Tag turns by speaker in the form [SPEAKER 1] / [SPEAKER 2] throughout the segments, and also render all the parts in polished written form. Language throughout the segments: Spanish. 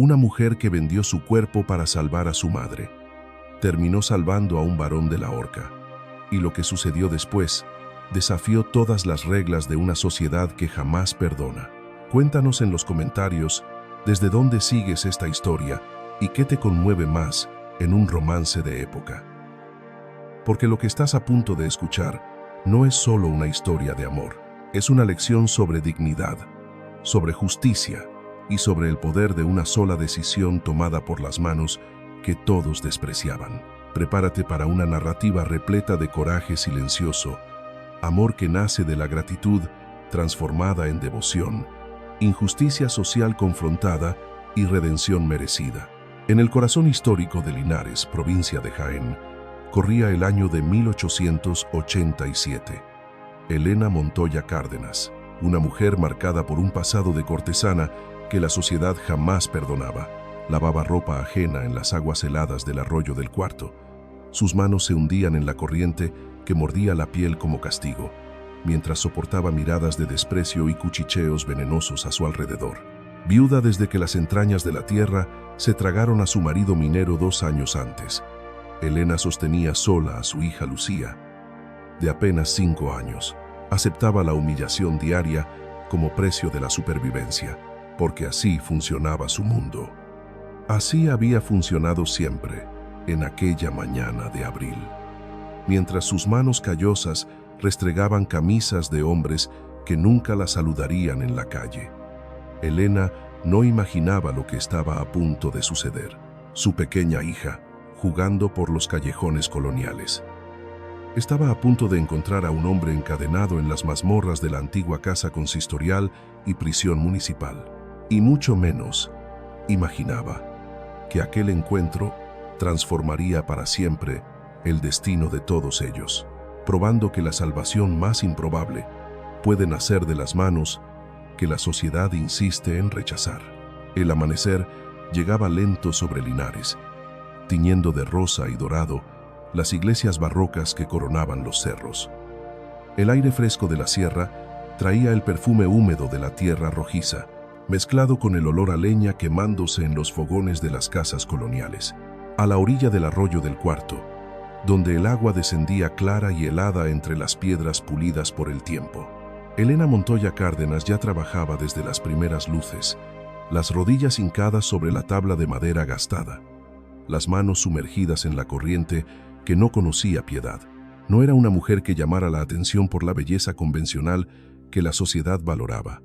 [SPEAKER 1] una mujer que vendió su cuerpo para salvar a su madre. Terminó salvando a un varón de la horca. Y lo que sucedió después desafió todas las reglas de una sociedad que jamás perdona. Cuéntanos en los comentarios desde dónde sigues esta historia y qué te conmueve más en un romance de época. Porque lo que estás a punto de escuchar no es solo una historia de amor, es una lección sobre dignidad, sobre justicia y sobre el poder de una sola decisión tomada por las manos que todos despreciaban. Prepárate para una narrativa repleta de coraje silencioso, amor que nace de la gratitud transformada en devoción, injusticia social confrontada y redención merecida. En el corazón histórico de Linares, provincia de Jaén, corría el año de 1887. Elena Montoya Cárdenas, una mujer marcada por un pasado de cortesana que la sociedad jamás perdonaba. Lavaba ropa ajena en las aguas heladas del arroyo del Cuarto. Sus manos se hundían en la corriente que mordía la piel como castigo, mientras soportaba miradas de desprecio y cuchicheos venenosos a su alrededor. Viuda desde que las entrañas de la tierra se tragaron a su marido minero 2 años antes, Elena sostenía sola a su hija Lucía, de apenas 5 años. Aceptaba la humillación diaria como precio de la supervivencia, porque así funcionaba su mundo. Así había funcionado siempre, en aquella mañana de abril. Mientras sus manos callosas restregaban camisas de hombres que nunca la saludarían en la calle, Elena no imaginaba lo que estaba a punto de suceder. Su pequeña hija, jugando por los callejones coloniales. Estaba a punto de encontrar a un hombre encadenado en las mazmorras de la antigua casa consistorial y prisión municipal. Y mucho menos imaginaba que aquel encuentro transformaría para siempre el destino de todos ellos, probando que la salvación más improbable puede nacer de las manos que la sociedad insiste en rechazar. El amanecer llegaba lento sobre Linares, tiñendo de rosa y dorado las iglesias barrocas que coronaban los cerros. El aire fresco de la sierra traía el perfume húmedo de la tierra rojiza, mezclado con el olor a leña quemándose en los fogones de las casas coloniales. A la orilla del arroyo del Cuarto, donde el agua descendía clara y helada entre las piedras pulidas por el tiempo, Elena Montoya Cárdenas ya trabajaba desde las primeras luces, las rodillas hincadas sobre la tabla de madera gastada, las manos sumergidas en la corriente que no conocía piedad. No era una mujer que llamara la atención por la belleza convencional que la sociedad valoraba.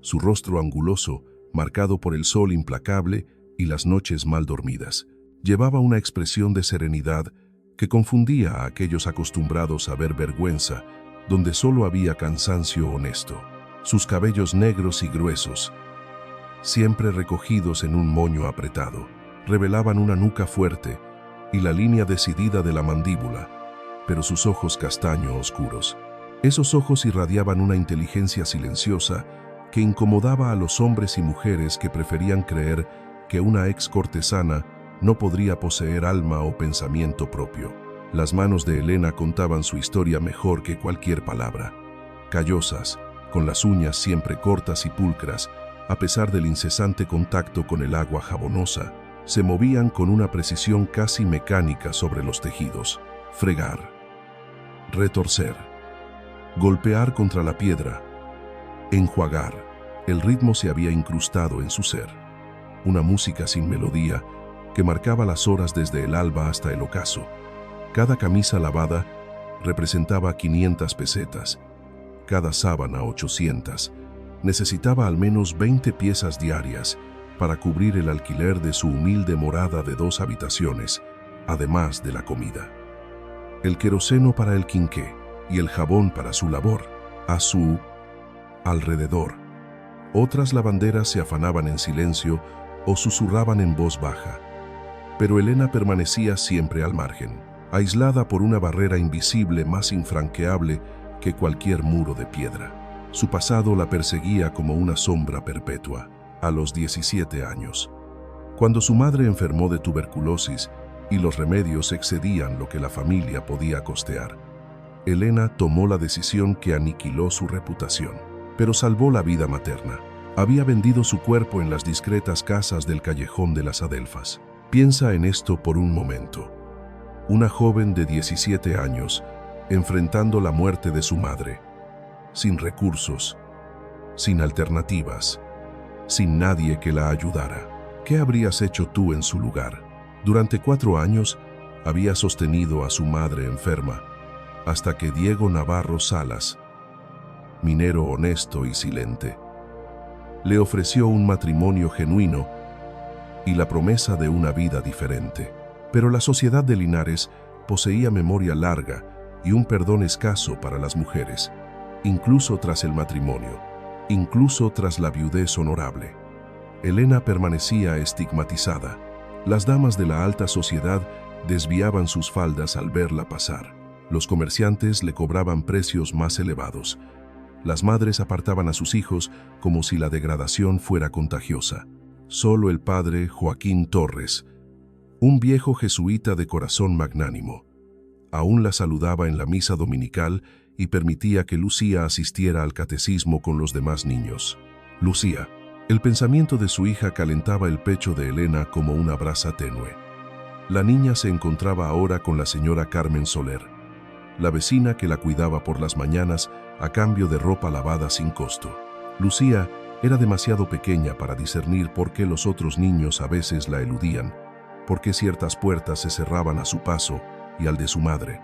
[SPEAKER 1] Su rostro anguloso, marcado por el sol implacable y las noches mal dormidas, llevaba una expresión de serenidad que confundía a aquellos acostumbrados a ver vergüenza donde solo había cansancio honesto. Sus cabellos negros y gruesos, siempre recogidos en un moño apretado, revelaban una nuca fuerte y la línea decidida de la mandíbula, pero sus ojos castaño oscuros. Esos ojos irradiaban una inteligencia silenciosa que incomodaba a los hombres y mujeres que preferían creer que una ex cortesana no podría poseer alma o pensamiento propio. Las manos de Elena contaban su historia mejor que cualquier palabra. Callosas, con las uñas siempre cortas y pulcras, a pesar del incesante contacto con el agua jabonosa, se movían con una precisión casi mecánica sobre los tejidos. Fregar, retorcer, golpear contra la piedra, enjuagar. El ritmo se había incrustado en su ser. Una música sin melodía que marcaba las horas desde el alba hasta el ocaso. Cada camisa lavada representaba 500 pesetas, cada sábana 800. Necesitaba al menos 20 piezas diarias para cubrir el alquiler de su humilde morada de 2 habitaciones, además de la comida. El queroseno para el quinqué y el jabón para su labor. A su alrededor, otras lavanderas se afanaban en silencio o susurraban en voz baja, pero Elena permanecía siempre al margen, aislada por una barrera invisible más infranqueable que cualquier muro de piedra. Su pasado la perseguía como una sombra perpetua. A los 17 años, cuando su madre enfermó de tuberculosis y los remedios excedían lo que la familia podía costear, Elena tomó la decisión que aniquiló su reputación, pero salvó la vida materna. Había vendido su cuerpo en las discretas casas del callejón de las Adelfas. Piensa en esto por un momento. Una joven de 17 años, enfrentando la muerte de su madre, sin recursos, sin alternativas, sin nadie que la ayudara. ¿Qué habrías hecho tú en su lugar? Durante 4 años había sostenido a su madre enferma, hasta que Diego Navarro Salas, minero honesto y silente, le ofreció un matrimonio genuino y la promesa de una vida diferente. Pero la sociedad de Linares poseía memoria larga y un perdón escaso para las mujeres, incluso tras el matrimonio, incluso tras la viudez honorable. Elena permanecía estigmatizada. Las damas de la alta sociedad desviaban sus faldas al verla pasar. Los comerciantes le cobraban precios más elevados. Las madres apartaban a sus hijos como si la degradación fuera contagiosa. Solo el padre Joaquín Torres, un viejo jesuita de corazón magnánimo, aún la saludaba en la misa dominical y permitía que Lucía asistiera al catecismo con los demás niños. Lucía. El pensamiento de su hija calentaba el pecho de Elena como una brasa tenue. La niña se encontraba ahora con la señora Carmen Soler, la vecina que la cuidaba por las mañanas a cambio de ropa lavada sin costo. Lucía era demasiado pequeña para discernir por qué los otros niños a veces la eludían, por qué ciertas puertas se cerraban a su paso y al de su madre,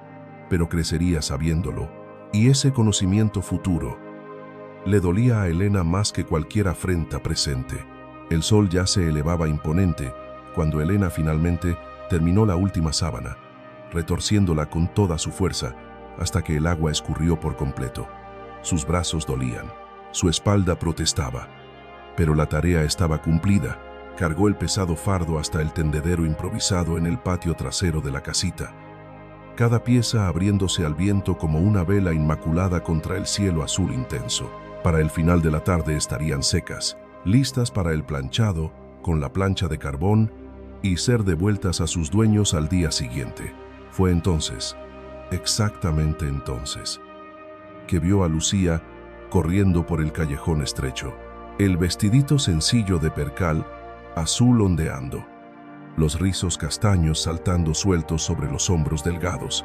[SPEAKER 1] pero crecería sabiéndolo, y ese conocimiento futuro le dolía a Elena más que cualquier afrenta presente. El sol ya se elevaba imponente cuando Elena finalmente terminó la última sábana, retorciéndola con toda su fuerza hasta que el agua escurrió por completo. Sus brazos dolían, su espalda protestaba, pero la tarea estaba cumplida. Cargó el pesado fardo hasta el tendedero improvisado en el patio trasero de la casita, cada pieza abriéndose al viento como una vela inmaculada contra el cielo azul intenso. Para el final de la tarde estarían secas, listas para el planchado, con la plancha de carbón, y ser devueltas a sus dueños al día siguiente. Fue entonces, exactamente entonces, que vio a Lucía corriendo por el callejón estrecho, el vestidito sencillo de percal, azul ondeando, los rizos castaños saltando sueltos sobre los hombros delgados.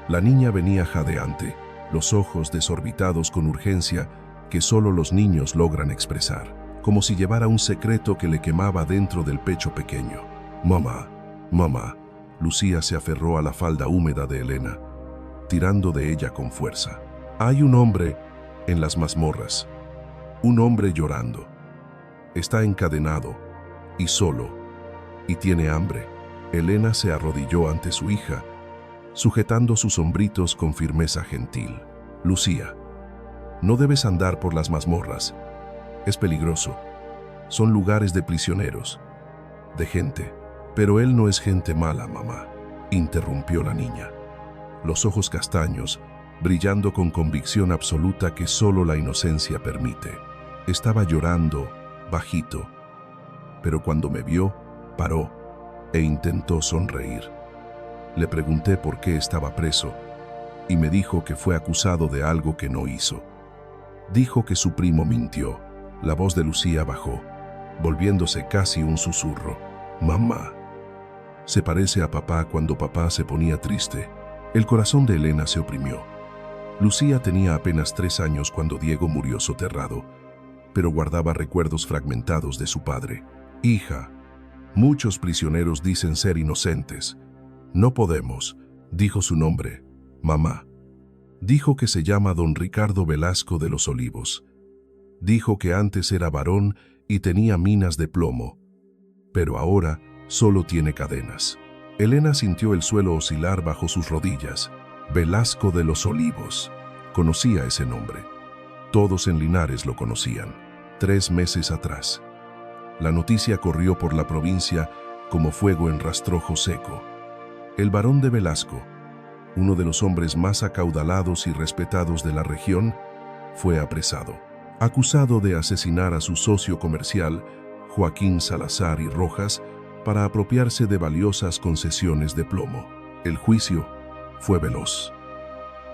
[SPEAKER 1] La niña venía jadeante, los ojos desorbitados con urgencia que solo los niños logran expresar, como si llevara un secreto que le quemaba dentro del pecho pequeño. «Mamá, mamá». Lucía se aferró a la falda húmeda de Elena, tirando de ella con fuerza. Hay un hombre en las mazmorras, un hombre llorando. Está encadenado y solo, y tiene hambre. Elena se arrodilló ante su hija, sujetando sus hombritos con firmeza gentil. «Lucía, no debes andar por las mazmorras. Es peligroso. Son lugares de prisioneros, de gente». «Pero él no es gente mala, mamá», interrumpió la niña, los ojos castaños brillando con convicción absoluta que solo la inocencia permite. Estaba llorando, bajito, pero cuando me vio, paró e intentó sonreír. Le pregunté por qué estaba preso y me dijo que fue acusado de algo que no hizo. Dijo que su primo mintió. La voz de Lucía bajó, volviéndose casi un susurro. «Mamá, se parece a papá cuando papá se ponía triste». El corazón de Elena se oprimió. Lucía tenía apenas 3 años cuando Diego murió soterrado, pero guardaba recuerdos fragmentados de su padre. «Hija, muchos prisioneros dicen ser inocentes. No podemos», dijo su nombre, «mamá». Dijo que se llama don Ricardo Velasco de los Olivos. Dijo que antes era varón y tenía minas de plomo, pero ahora solo tiene cadenas. Elena sintió el suelo oscilar bajo sus rodillas. Velasco de los Olivos. Conocía ese nombre. Todos en Linares lo conocían. 3 meses atrás. La noticia corrió por la provincia como fuego en rastrojo seco. El barón de Velasco, uno de los hombres más acaudalados y respetados de la región, fue apresado, acusado de asesinar a su socio comercial, Joaquín Salazar y Rojas, para apropiarse de valiosas concesiones de plomo. El juicio fue veloz.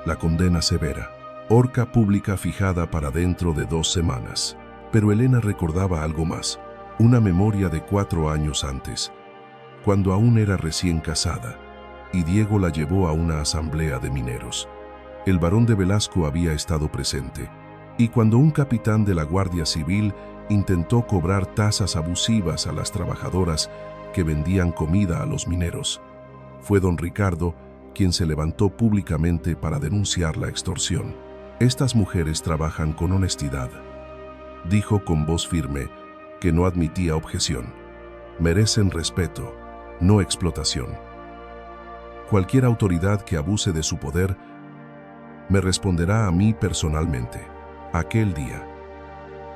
[SPEAKER 1] La condena severa, horca pública fijada para dentro de 2 semanas. Pero Elena recordaba algo más, una memoria de 4 años antes, cuando aún era recién casada, y Diego la llevó a una asamblea de mineros. El barón de Velasco había estado presente, y cuando un capitán de la Guardia Civil intentó cobrar tasas abusivas a las trabajadoras que vendían comida a los mineros, fue don Ricardo quien se levantó públicamente para denunciar la extorsión. Estas mujeres trabajan con honestidad, dijo con voz firme, que no admitía objeción. Merecen respeto, no explotación. Cualquier autoridad que abuse de su poder me responderá a mí personalmente. Aquel día,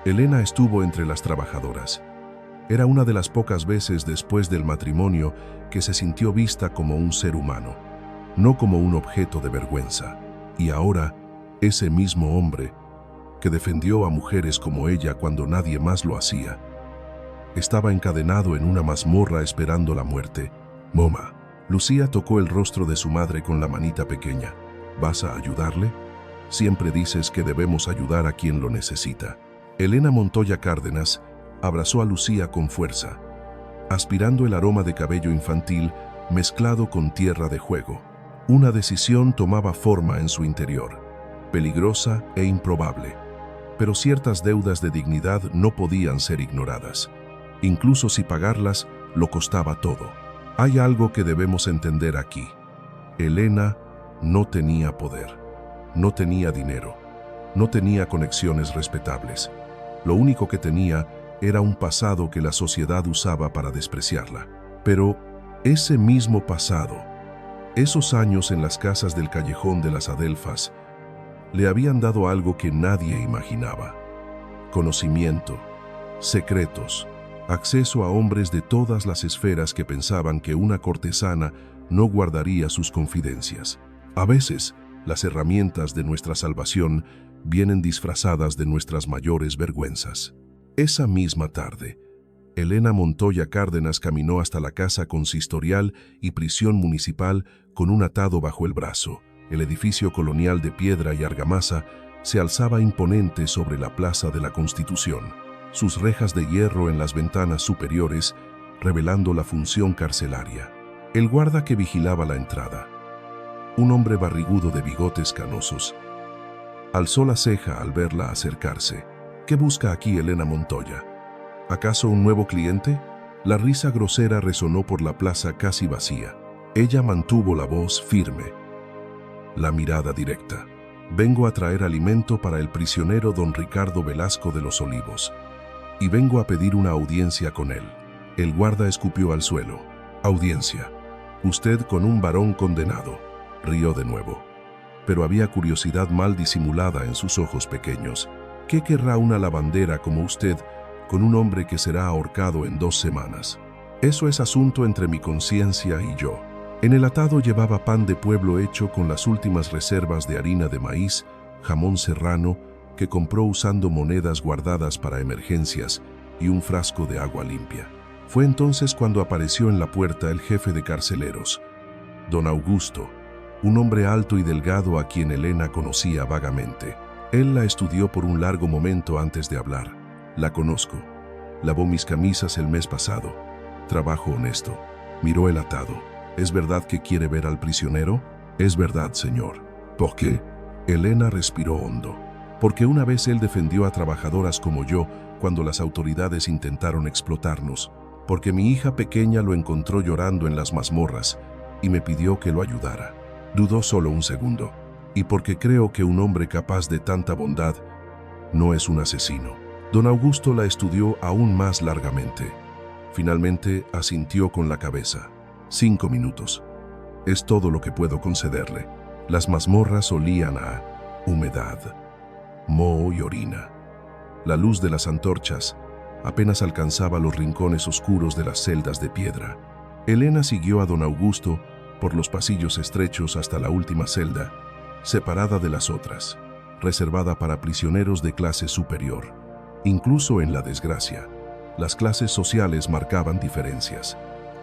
[SPEAKER 1] Elena estuvo entre las trabajadoras. Era una de las pocas veces después del matrimonio que se sintió vista como un ser humano, no como un objeto de vergüenza. Y ahora, ese mismo hombre, que defendió a mujeres como ella cuando nadie más lo hacía, estaba encadenado en una mazmorra esperando la muerte. Moma. Lucía tocó el rostro de su madre con la manita pequeña. ¿Vas a ayudarle? Siempre dices que debemos ayudar a quien lo necesita. Elena Montoya Cárdenas abrazó a Lucía con fuerza, aspirando el aroma de cabello infantil mezclado con tierra de juego. Una decisión tomaba forma en su interior, peligrosa e improbable, pero ciertas deudas de dignidad no podían ser ignoradas. Incluso si pagarlas, lo costaba todo. Hay algo que debemos entender aquí. Elena no tenía poder, no tenía dinero, no tenía conexiones respetables. Lo único que tenía era un pasado que la sociedad usaba para despreciarla. Pero ese mismo pasado, esos años en las casas del callejón de las Adelfas, le habían dado algo que nadie imaginaba: conocimiento, secretos, acceso a hombres de todas las esferas que pensaban que una cortesana no guardaría sus confidencias. A veces, las herramientas de nuestra salvación vienen disfrazadas de nuestras mayores vergüenzas. Esa misma tarde, Elena Montoya Cárdenas caminó hasta la casa consistorial y prisión municipal con un atado bajo el brazo. El edificio colonial de piedra y argamasa se alzaba imponente sobre la Plaza de la Constitución, sus rejas de hierro en las ventanas superiores revelando la función carcelaria. El guarda que vigilaba la entrada, un hombre barrigudo de bigotes canosos, alzó la ceja al verla acercarse. ¿Qué busca aquí Elena Montoya? ¿Acaso un nuevo cliente? La risa grosera resonó por la plaza casi vacía. Ella mantuvo la voz firme, la mirada directa. Vengo a traer alimento para el prisionero don Ricardo Velasco de los Olivos, y vengo a pedir una audiencia con él. El guarda escupió al suelo. Audiencia. Usted con un varón condenado. Rió de nuevo. Pero había curiosidad mal disimulada en sus ojos pequeños. ¿Qué querrá una lavandera como usted con un hombre que será ahorcado en 2 semanas? Eso es asunto entre mi conciencia y yo. En el atado llevaba pan de pueblo hecho con las últimas reservas de harina de maíz, jamón serrano, que compró usando monedas guardadas para emergencias, y un frasco de agua limpia. Fue entonces cuando apareció en la puerta el jefe de carceleros, don Augusto, un hombre alto y delgado a quien Elena conocía vagamente. Él la estudió por un largo momento antes de hablar. La conozco. Lavó mis camisas el mes pasado. Trabajo honesto. Miró el atado. ¿Es verdad que quiere ver al prisionero? Es verdad, señor. ¿Por qué? Elena respiró hondo. Porque una vez él defendió a trabajadoras como yo cuando las autoridades intentaron explotarnos. Porque mi hija pequeña lo encontró llorando en las mazmorras y me pidió que lo ayudara. Dudó solo un segundo. Y porque creo que un hombre capaz de tanta bondad no es un asesino. Don Augusto la estudió aún más largamente. Finalmente asintió con la cabeza. 5 minutos. Es todo lo que puedo concederle. Las mazmorras olían a humedad, moho y orina. La luz de las antorchas apenas alcanzaba los rincones oscuros de las celdas de piedra. Elena siguió a don Augusto por los pasillos estrechos hasta la última celda, separada de las otras, reservada para prisioneros de clase superior. Incluso en la desgracia, las clases sociales marcaban diferencias.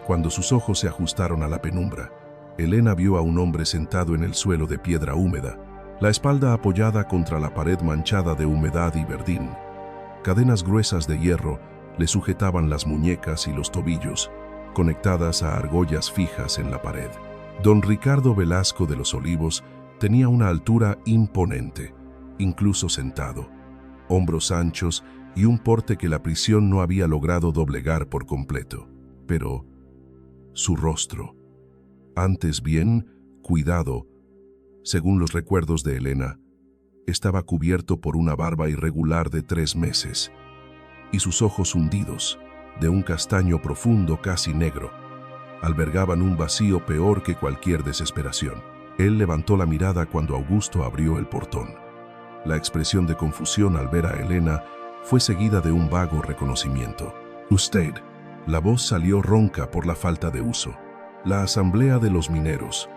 [SPEAKER 1] Cuando sus ojos se ajustaron a la penumbra, Elena vio a un hombre sentado en el suelo de piedra húmeda, la espalda apoyada contra la pared manchada de humedad y verdín. Cadenas gruesas de hierro le sujetaban las muñecas y los tobillos, conectadas a argollas fijas en la pared. Don Ricardo Velasco de los Olivos tenía una altura imponente, incluso sentado, hombros anchos y un porte que la prisión no había logrado doblegar por completo. Pero su rostro, antes bien cuidado, según los recuerdos de Elena, estaba cubierto por una barba irregular de 3 meses, y sus ojos hundidos, de un castaño profundo casi negro, albergaban un vacío peor que cualquier desesperación. Él levantó la mirada cuando Augusto abrió el portón. La expresión de confusión al ver a Elena fue seguida de un vago reconocimiento. «Usted». La voz salió ronca por la falta de uso. «La Asamblea de los Mineros».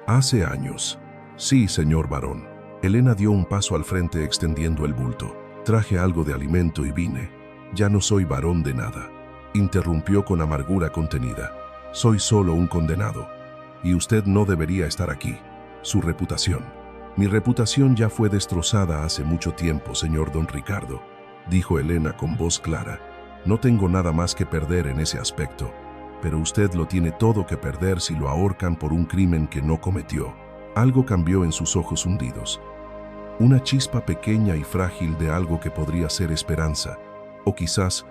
[SPEAKER 1] «Hace años». «Sí, señor varón». Elena dio un paso al frente extendiendo el bulto. «Traje algo de alimento y vine». «Ya no soy varón de nada», interrumpió con amargura contenida. «Soy solo un condenado. Y usted no debería estar aquí. Su reputación». «Mi reputación ya fue destrozada hace mucho tiempo, señor don Ricardo», dijo Elena con voz clara. «No tengo nada más que perder en ese aspecto, pero usted lo tiene todo que perder si lo ahorcan por un crimen que no cometió». Algo cambió en sus ojos hundidos. Una chispa pequeña y frágil de algo que podría ser esperanza, o quizás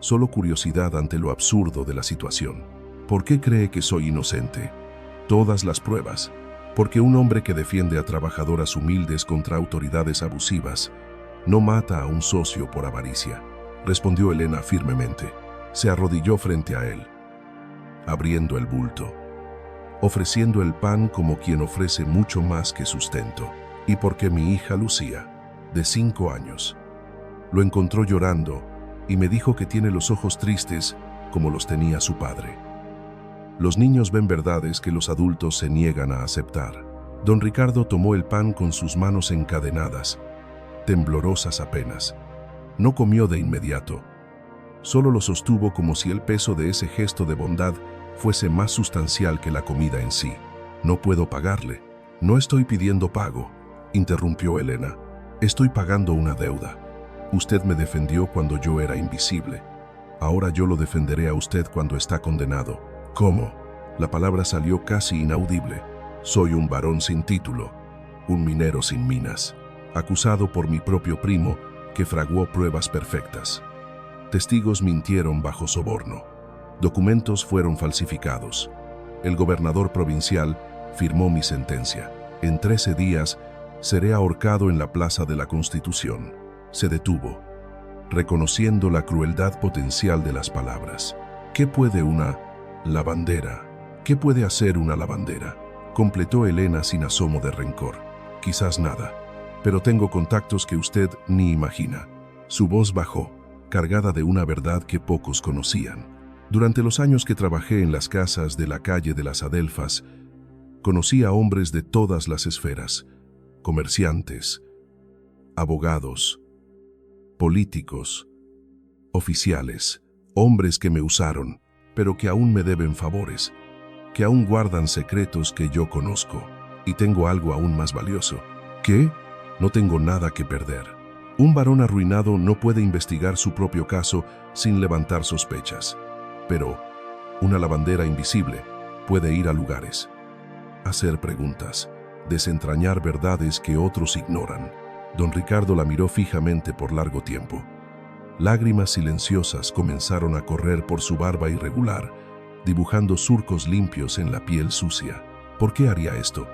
[SPEAKER 1] solo curiosidad ante lo absurdo de la situación. «¿Por qué cree que soy inocente?» «Todas las pruebas. Porque un hombre que defiende a trabajadoras humildes contra autoridades abusivas no mata a un socio por avaricia», respondió Elena firmemente. Se arrodilló frente a él, abriendo el bulto, ofreciendo el pan como quien ofrece mucho más que sustento. «Y porque mi hija Lucía, de 5 años, lo encontró llorando y me dijo que tiene los ojos tristes como los tenía su padre». Los niños ven verdades que los adultos se niegan a aceptar. Don Ricardo tomó el pan con sus manos encadenadas, temblorosas apenas. No comió de inmediato. Solo lo sostuvo como si el peso de ese gesto de bondad fuese más sustancial que la comida en sí. «No puedo pagarle». «No estoy pidiendo pago», interrumpió Elena. «Estoy pagando una deuda. Usted me defendió cuando yo era invisible. Ahora yo lo defenderé a usted cuando está condenado». «¿Cómo?». La palabra salió casi inaudible. «Soy un varón sin título, un minero sin minas, acusado por mi propio primo que fraguó pruebas perfectas. Testigos mintieron bajo soborno. Documentos fueron falsificados. El gobernador provincial firmó mi sentencia. En 13 días seré ahorcado en la Plaza de la Constitución». Se detuvo, reconociendo la crueldad potencial de las palabras. «¿Qué puede una lavandera? ¿Qué puede hacer una lavandera?», completó Elena sin asomo de rencor. «Quizás nada, pero tengo contactos que usted ni imagina». Su voz bajó, cargada de una verdad que pocos conocían. «Durante los años que trabajé en las casas de la calle de las Adelfas, conocí a hombres de todas las esferas, comerciantes, abogados, políticos, oficiales, hombres que me usaron, pero que aún me deben favores, que aún guardan secretos que yo conozco, y tengo algo aún más valioso. ¿Qué? No tengo nada que perder. Un varón arruinado no puede investigar su propio caso sin levantar sospechas, pero una lavandera invisible puede ir a lugares, hacer preguntas, desentrañar verdades que otros ignoran». Don Ricardo la miró fijamente por largo tiempo. Lágrimas silenciosas comenzaron a correr por su barba irregular, dibujando surcos limpios en la piel sucia. ¿Por qué haría esto?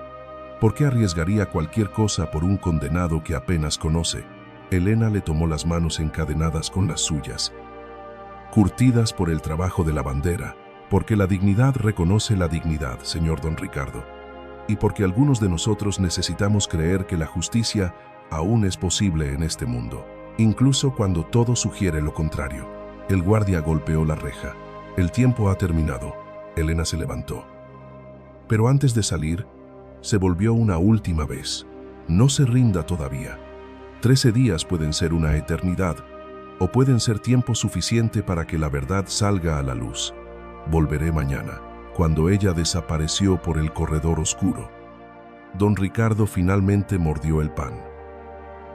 [SPEAKER 1] ¿Por qué arriesgaría cualquier cosa por un condenado que apenas conoce? Elena le tomó las manos encadenadas con las suyas, curtidas por el trabajo de lavandera, porque la dignidad reconoce la dignidad, señor don Ricardo, y porque algunos de nosotros necesitamos creer que la justicia aún es posible en este mundo, incluso cuando todo sugiere lo contrario. El guardia golpeó la reja. «El tiempo ha terminado». Elena se levantó. Pero antes de salir, se volvió una última vez. «No se rinda todavía. 13 días pueden ser una eternidad, o pueden ser tiempo suficiente para que la verdad salga a la luz. Volveré mañana». Cuando ella desapareció por el corredor oscuro, don Ricardo finalmente mordió el pan.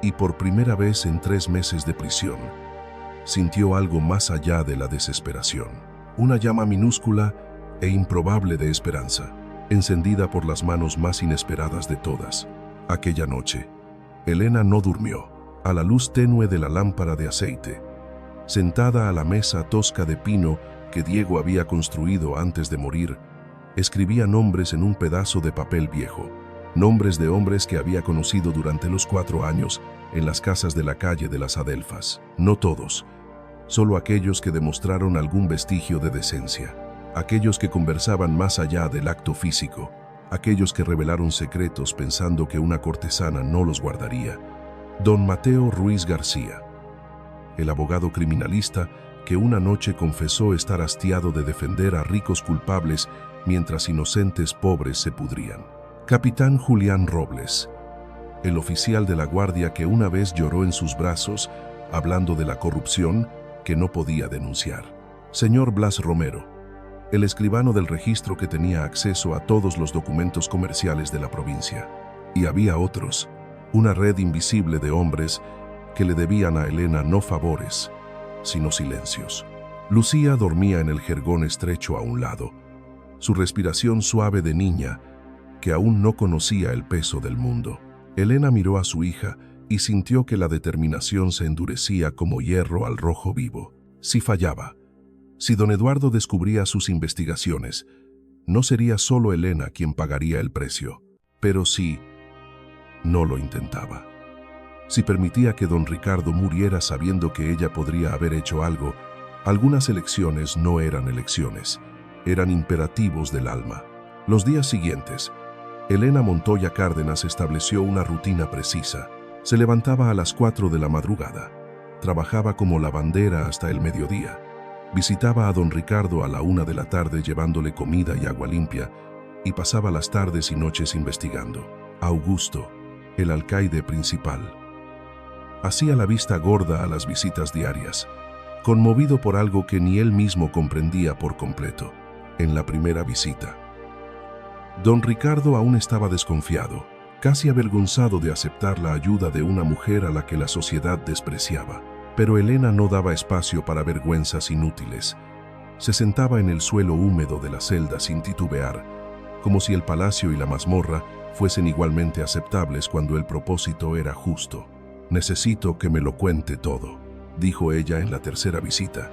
[SPEAKER 1] y por primera vez en 3 meses de prisión, sintió algo más allá de la desesperación. Una llama minúscula e improbable de esperanza, encendida por las manos más inesperadas de todas. Aquella noche, Elena no durmió. A la luz tenue de la lámpara de aceite, sentada a la mesa tosca de pino que Diego había construido antes de morir, escribía nombres en un pedazo de papel viejo, nombres de hombres que había conocido durante los 4 años en las casas de la calle de las Adelfas. No todos, solo aquellos que demostraron algún vestigio de decencia, aquellos que conversaban más allá del acto físico, aquellos que revelaron secretos pensando que una cortesana no los guardaría. Don Mateo Ruiz García, el abogado criminalista que una noche confesó estar hastiado de defender a ricos culpables mientras inocentes pobres se pudrían. Capitán Julián Robles, el oficial de la guardia que una vez lloró en sus brazos hablando de la corrupción que no podía denunciar. Señor Blas Romero, el escribano del registro que tenía acceso a todos los documentos comerciales de la provincia. Y había otros, una red invisible de hombres que le debían a Elena no favores, sino silencios. Lucía dormía en el jergón estrecho a un lado, su respiración suave de niña que aún no conocía el peso del mundo. Elena miró a su hija y sintió que la determinación se endurecía como hierro al rojo vivo. Si fallaba, si don Eduardo descubría sus investigaciones, no sería solo Elena quien pagaría el precio, pero sí, no lo intentaba. Si permitía que don Ricardo muriera sabiendo que ella podría haber hecho algo, algunas elecciones no eran elecciones, eran imperativos del alma. Los días siguientes, Elena Montoya Cárdenas estableció una rutina precisa. Se levantaba a las 4 de la madrugada, trabajaba como lavandera hasta el mediodía, visitaba a don Ricardo a la 1 de la tarde llevándole comida y agua limpia, y pasaba las tardes y noches investigando. Augusto, el alcaide principal, hacía la vista gorda a las visitas diarias, conmovido por algo que ni él mismo comprendía por completo. En la primera visita, don Ricardo aún estaba desconfiado, casi avergonzado de aceptar la ayuda de una mujer a la que la sociedad despreciaba. Pero Elena no daba espacio para vergüenzas inútiles. Se sentaba en el suelo húmedo de la celda sin titubear, como si el palacio y la mazmorra fuesen igualmente aceptables cuando el propósito era justo. «Necesito que me lo cuente todo», dijo ella en la tercera visita,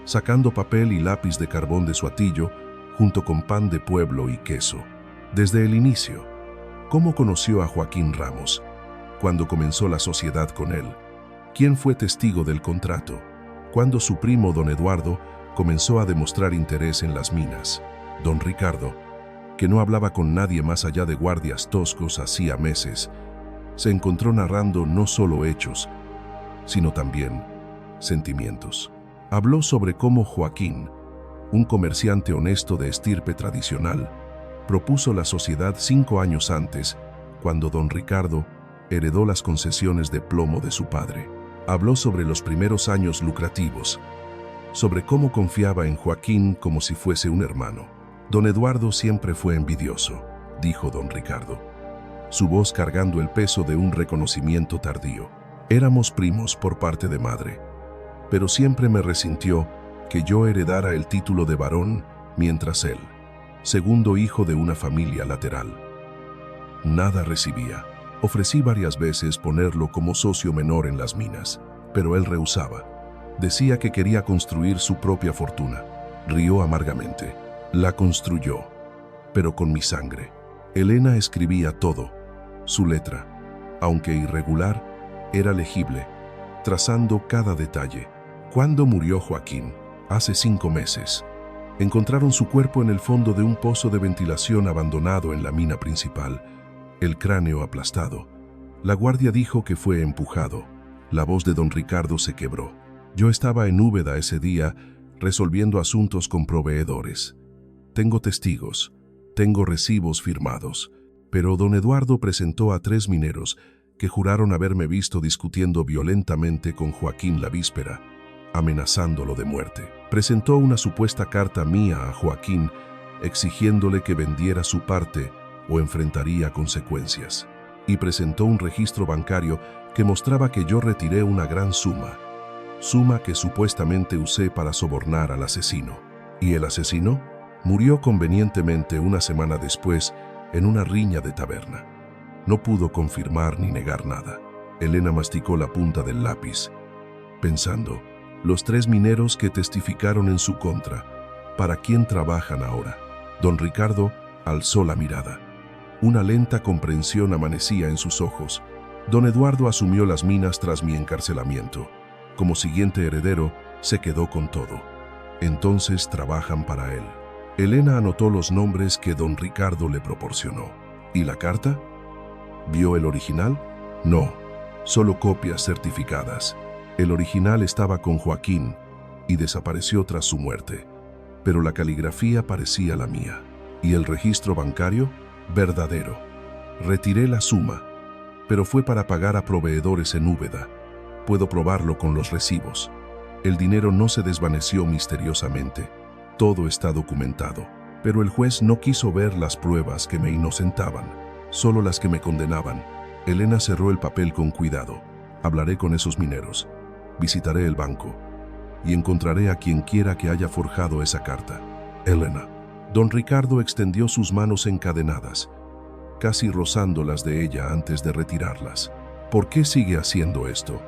[SPEAKER 1] sacando papel y lápiz de carbón de su atillo, junto con pan de pueblo y queso. Desde el inicio, ¿cómo conoció a Joaquín Ramos? ¿Cuándo comenzó la sociedad con él? ¿Quién fue testigo del contrato? ¿Cuándo su primo don Eduardo comenzó a demostrar interés en las minas? Don Ricardo, que no hablaba con nadie más allá de guardias toscos hacía meses, se encontró narrando no solo hechos, sino también sentimientos. Habló sobre cómo Joaquín, un comerciante honesto de estirpe tradicional, propuso la sociedad 5 años antes, cuando don Ricardo heredó las concesiones de plomo de su padre. Habló sobre los primeros años lucrativos, sobre cómo confiaba en Joaquín como si fuese un hermano. Don Eduardo siempre fue envidioso, dijo don Ricardo, su voz cargando el peso de un reconocimiento tardío. Éramos primos por parte de madre, pero siempre me resintió que yo heredara el título de varón mientras él, segundo hijo de una familia lateral, nada recibía. Ofrecí varias veces ponerlo como socio menor en las minas, pero él rehusaba. Decía que quería construir su propia fortuna. Rió amargamente. La construyó, pero con mi sangre. Elena escribía todo. Su letra, aunque irregular, era legible, trazando cada detalle. ¿Cuándo murió Joaquín? Hace 5 meses. Encontraron su cuerpo en el fondo de un pozo de ventilación abandonado en la mina principal, el cráneo aplastado. La guardia dijo que fue empujado. La voz de don Ricardo se quebró. Yo estaba en Úbeda ese día, resolviendo asuntos con proveedores. Tengo testigos, tengo recibos firmados, pero don Eduardo presentó a 3 mineros que juraron haberme visto discutiendo violentamente con Joaquín la víspera, amenazándolo de muerte. Presentó una supuesta carta mía a Joaquín, exigiéndole que vendiera su parte o enfrentaría consecuencias. Y presentó un registro bancario que mostraba que yo retiré una gran suma que supuestamente usé para sobornar al asesino. ¿Y el asesino? Murió convenientemente una semana después en una riña de taberna. No pudo confirmar ni negar nada. Elena masticó la punta del lápiz, pensando, los 3 mineros que testificaron en su contra, ¿para quién trabajan ahora? Don Ricardo alzó la mirada. Una lenta comprensión amanecía en sus ojos. Don Eduardo asumió las minas tras mi encarcelamiento. Como siguiente heredero, se quedó con todo. Entonces trabajan para él. Elena anotó los nombres que don Ricardo le proporcionó. ¿Y la carta? ¿Vio el original? No, solo copias certificadas. El original estaba con Joaquín y desapareció tras su muerte, pero la caligrafía parecía la mía. ¿Y el registro bancario? Verdadero. Retiré la suma, pero fue para pagar a proveedores en Úbeda. Puedo probarlo con los recibos. El dinero no se desvaneció misteriosamente. Todo está documentado, pero el juez no quiso ver las pruebas que me inocentaban, solo las que me condenaban. Elena cerró el papel con cuidado. Hablaré con esos mineros, visitaré el banco y encontraré a quien quiera que haya forjado esa carta. Elena. Don Ricardo extendió sus manos encadenadas, casi rozando las de ella antes de retirarlas. ¿Por qué sigue haciendo esto?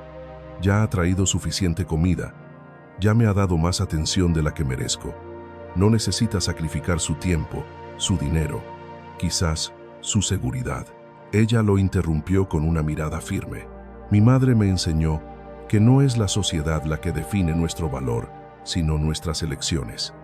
[SPEAKER 1] Ya ha traído suficiente comida, ya me ha dado más atención de la que merezco. No necesita sacrificar su tiempo, su dinero, quizás su seguridad. Ella lo interrumpió con una mirada firme. Mi madre me enseñó que no es la sociedad la que define nuestro valor, sino nuestras elecciones.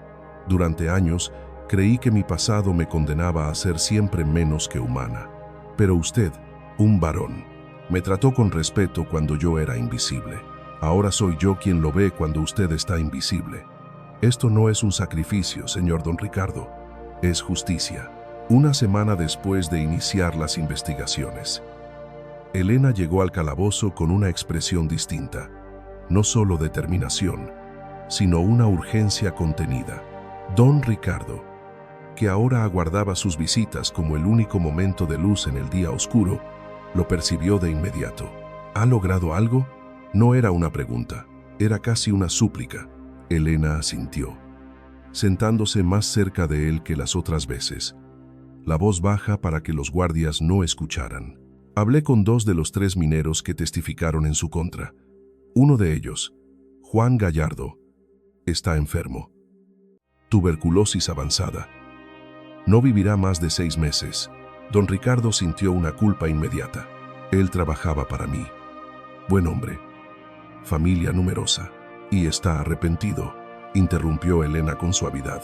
[SPEAKER 1] Durante años, creí que mi pasado me condenaba a ser siempre menos que humana. Pero usted, un varón, me trató con respeto cuando yo era invisible. Ahora soy yo quien lo ve cuando usted está invisible. Esto no es un sacrificio, señor don Ricardo, es justicia. Una semana después de iniciar las investigaciones, Elena llegó al calabozo con una expresión distinta, no solo determinación, sino una urgencia contenida. Don Ricardo, que ahora aguardaba sus visitas como el único momento de luz en el día oscuro, lo percibió de inmediato. ¿Ha logrado algo? No era una pregunta, era casi una súplica. Elena asintió, sentándose más cerca de él que las otras veces, la voz baja para que los guardias no escucharan. Hablé con 2 de los 3 mineros que testificaron en su contra. Uno de ellos, Juan Gallardo, está enfermo. Tuberculosis avanzada. No vivirá más de 6 meses. Don Ricardo sintió una culpa inmediata. Él trabajaba para mí. Buen hombre. Familia numerosa. Y está arrepentido, interrumpió Elena con suavidad.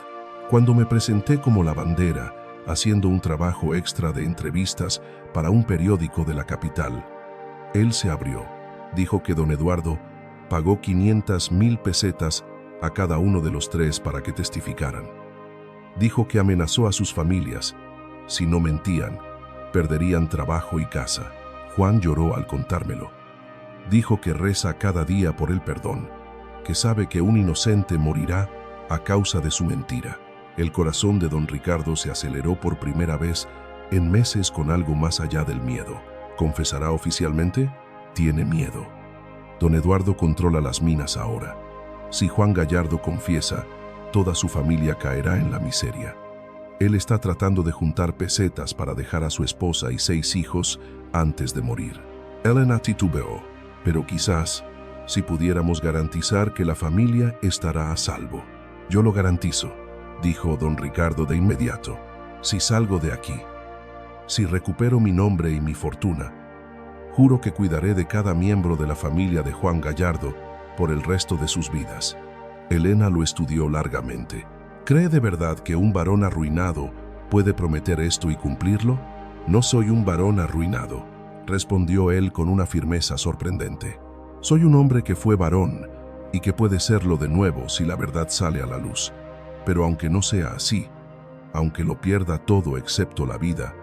[SPEAKER 1] Cuando me presenté como lavandera, haciendo un trabajo extra de entrevistas para un periódico de la capital, él se abrió. Dijo que don Eduardo pagó 500,000 pesetas a cada uno de los 3 para que testificaran. Dijo que amenazó a sus familias. Si no mentían, perderían trabajo y casa. Juan lloró al contármelo. Dijo que reza cada día por el perdón, que sabe que un inocente morirá a causa de su mentira. El corazón de don Ricardo se aceleró por primera vez en meses con algo más allá del miedo. ¿Confesará oficialmente? Tiene miedo. Don Eduardo controla las minas ahora. Si Juan Gallardo confiesa, toda su familia caerá en la miseria. Él está tratando de juntar pesetas para dejar a su esposa y 6 hijos antes de morir. Elena titubeó, pero quizás, si pudiéramos garantizar que la familia estará a salvo. Yo lo garantizo, dijo don Ricardo de inmediato. Si salgo de aquí, si recupero mi nombre y mi fortuna, juro que cuidaré de cada miembro de la familia de Juan Gallardo por el resto de sus vidas. Elena lo estudió largamente. ¿Cree de verdad que un varón arruinado puede prometer esto y cumplirlo? No soy un varón arruinado, respondió él con una firmeza sorprendente. Soy un hombre que fue varón y que puede serlo de nuevo si la verdad sale a la luz. Pero aunque no sea así, aunque lo pierda todo excepto la vida,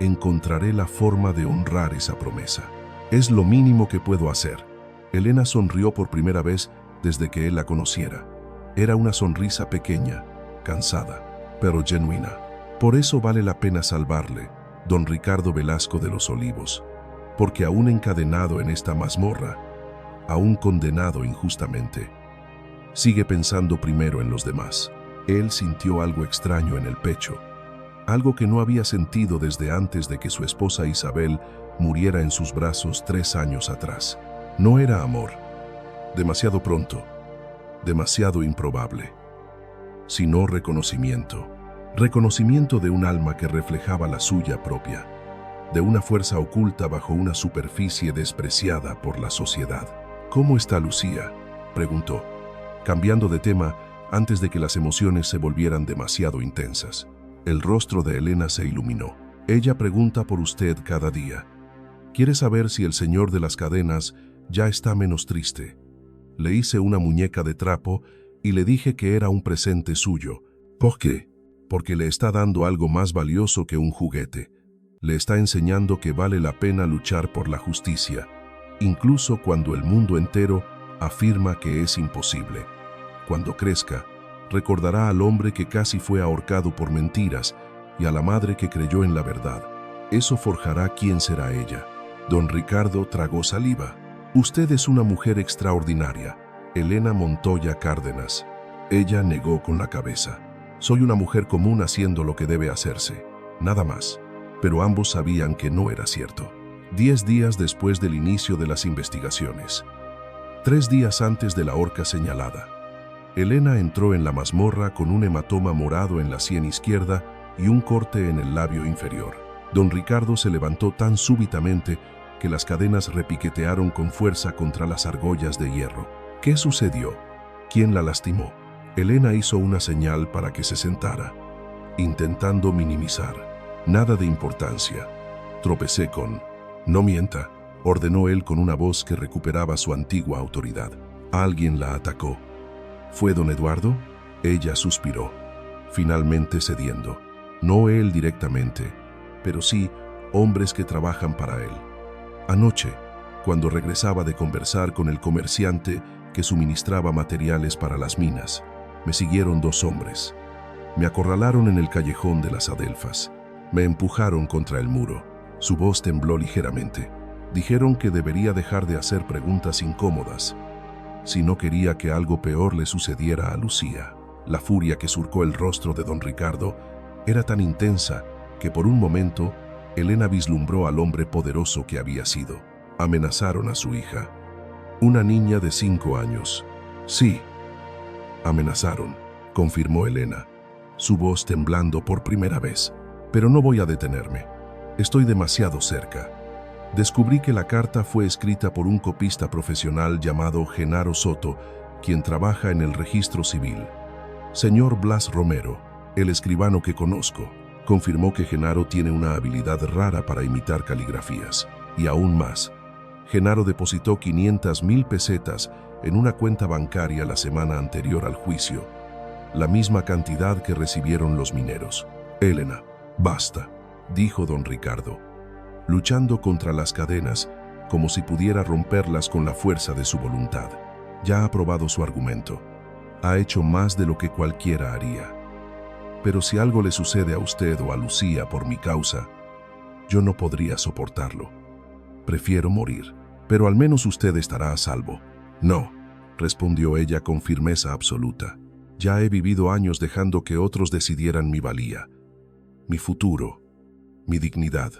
[SPEAKER 1] encontraré la forma de honrar esa promesa. Es lo mínimo que puedo hacer. Elena sonrió por primera vez desde que él la conociera. Era una sonrisa pequeña, cansada, pero genuina. Por eso vale la pena salvarle, don Ricardo Velasco de los Olivos. porque aún encadenado en esta mazmorra, aún condenado injustamente, sigue pensando primero en los demás. Él sintió algo extraño en el pecho, algo que no había sentido desde antes de que su esposa Isabel muriera en sus brazos 3 años atrás. No era amor, demasiado pronto, demasiado improbable, sino reconocimiento. Reconocimiento de un alma que reflejaba la suya propia, de una fuerza oculta bajo una superficie despreciada por la sociedad. ¿Cómo está Lucía?, preguntó, cambiando de tema antes de que las emociones se volvieran demasiado intensas. El rostro de Elena se iluminó. Ella pregunta por usted cada día. Quiere saber si el señor de las cadenas ya está menos triste. Le hice una muñeca de trapo y le dije que era un presente suyo. ¿Por qué? Porque le está dando algo más valioso que un juguete. Le está enseñando que vale la pena luchar por la justicia, incluso cuando el mundo entero afirma que es imposible. Cuando crezca, recordará al hombre que casi fue ahorcado por mentiras y a la madre que creyó en la verdad. Eso forjará quién será ella. Don Ricardo tragó saliva. Usted es una mujer extraordinaria, Elena Montoya Cárdenas. Ella negó con la cabeza. Soy una mujer común haciendo lo que debe hacerse, nada más. Pero ambos sabían que no era cierto. 10 días después del inicio de las investigaciones, 3 días antes de la horca señalada, Elena entró en la mazmorra con un hematoma morado en la sien izquierda y un corte en el labio inferior. Don Ricardo se levantó tan súbitamente que las cadenas repiquetearon con fuerza contra las argollas de hierro. ¿Qué sucedió? ¿Quién la lastimó? Elena hizo una señal para que se sentara, intentando minimizar. Nada de importancia. Tropecé con... No mienta, ordenó él con una voz que recuperaba su antigua autoridad. Alguien la atacó. ¿Fue don Eduardo? Ella suspiró, finalmente cediendo. No él directamente, pero sí hombres que trabajan para él. Anoche, cuando regresaba de conversar con el comerciante que suministraba materiales para las minas, me siguieron 2 hombres. Me acorralaron en el callejón de las Adelfas. Me empujaron contra el muro. Su voz tembló ligeramente. Dijeron que debería dejar de hacer preguntas incómodas si no quería que algo peor le sucediera a Lucía. La furia que surcó el rostro de don Ricardo era tan intensa que por un momento Elena vislumbró al hombre poderoso que había sido. Amenazaron a su hija, una niña de 5 años. Sí, amenazaron, confirmó Elena, su voz temblando por primera vez. Pero no voy a detenerme. Estoy demasiado cerca. Descubrí que la carta fue escrita por un copista profesional llamado Genaro Soto, quien trabaja en el registro civil. Señor Blas Romero, el escribano que conozco, confirmó que Genaro tiene una habilidad rara para imitar caligrafías. Y aún más, Genaro depositó 500,000 pesetas en una cuenta bancaria la semana anterior al juicio, la misma cantidad que recibieron los mineros. Elena, basta, dijo don Ricardo, luchando contra las cadenas como si pudiera romperlas con la fuerza de su voluntad. Ya ha probado su argumento. Ha hecho más de lo que cualquiera haría. Pero si algo le sucede a usted o a Lucía por mi causa, yo no podría soportarlo. Prefiero morir, pero al menos usted estará a salvo. No, respondió ella con firmeza absoluta. Ya he vivido años dejando que otros decidieran mi valía, mi futuro, mi dignidad.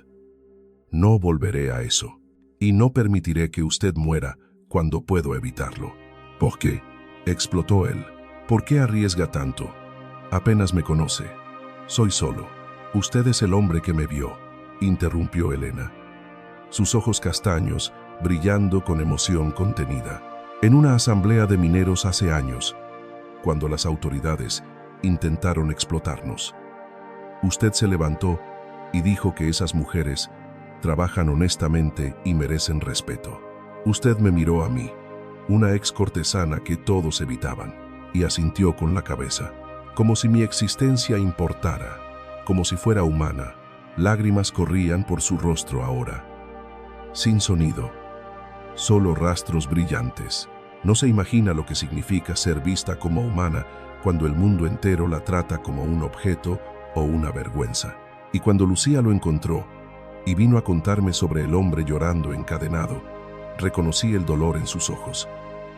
[SPEAKER 1] No volveré a eso, y no permitiré que usted muera cuando puedo evitarlo. ¿Por qué?, explotó él. ¿Por qué arriesga tanto? Apenas me conoce. Soy solo. Usted es el hombre que me vio, interrumpió Elena, sus ojos castaños brillando con emoción contenida. En una asamblea de mineros hace años, cuando las autoridades intentaron explotarnos. Usted se levantó y dijo que esas mujeres trabajan honestamente y merecen respeto. Usted me miró a mí, una ex cortesana que todos evitaban, y asintió con la cabeza, como si mi existencia importara, como si fuera humana. Lágrimas corrían por su rostro ahora. Sin sonido, solo rastros brillantes. No se imagina lo que significa ser vista como humana cuando el mundo entero la trata como un objeto o una vergüenza. Y cuando Lucía lo encontró, y vino a contarme sobre el hombre llorando encadenado. Reconocí el dolor en sus ojos.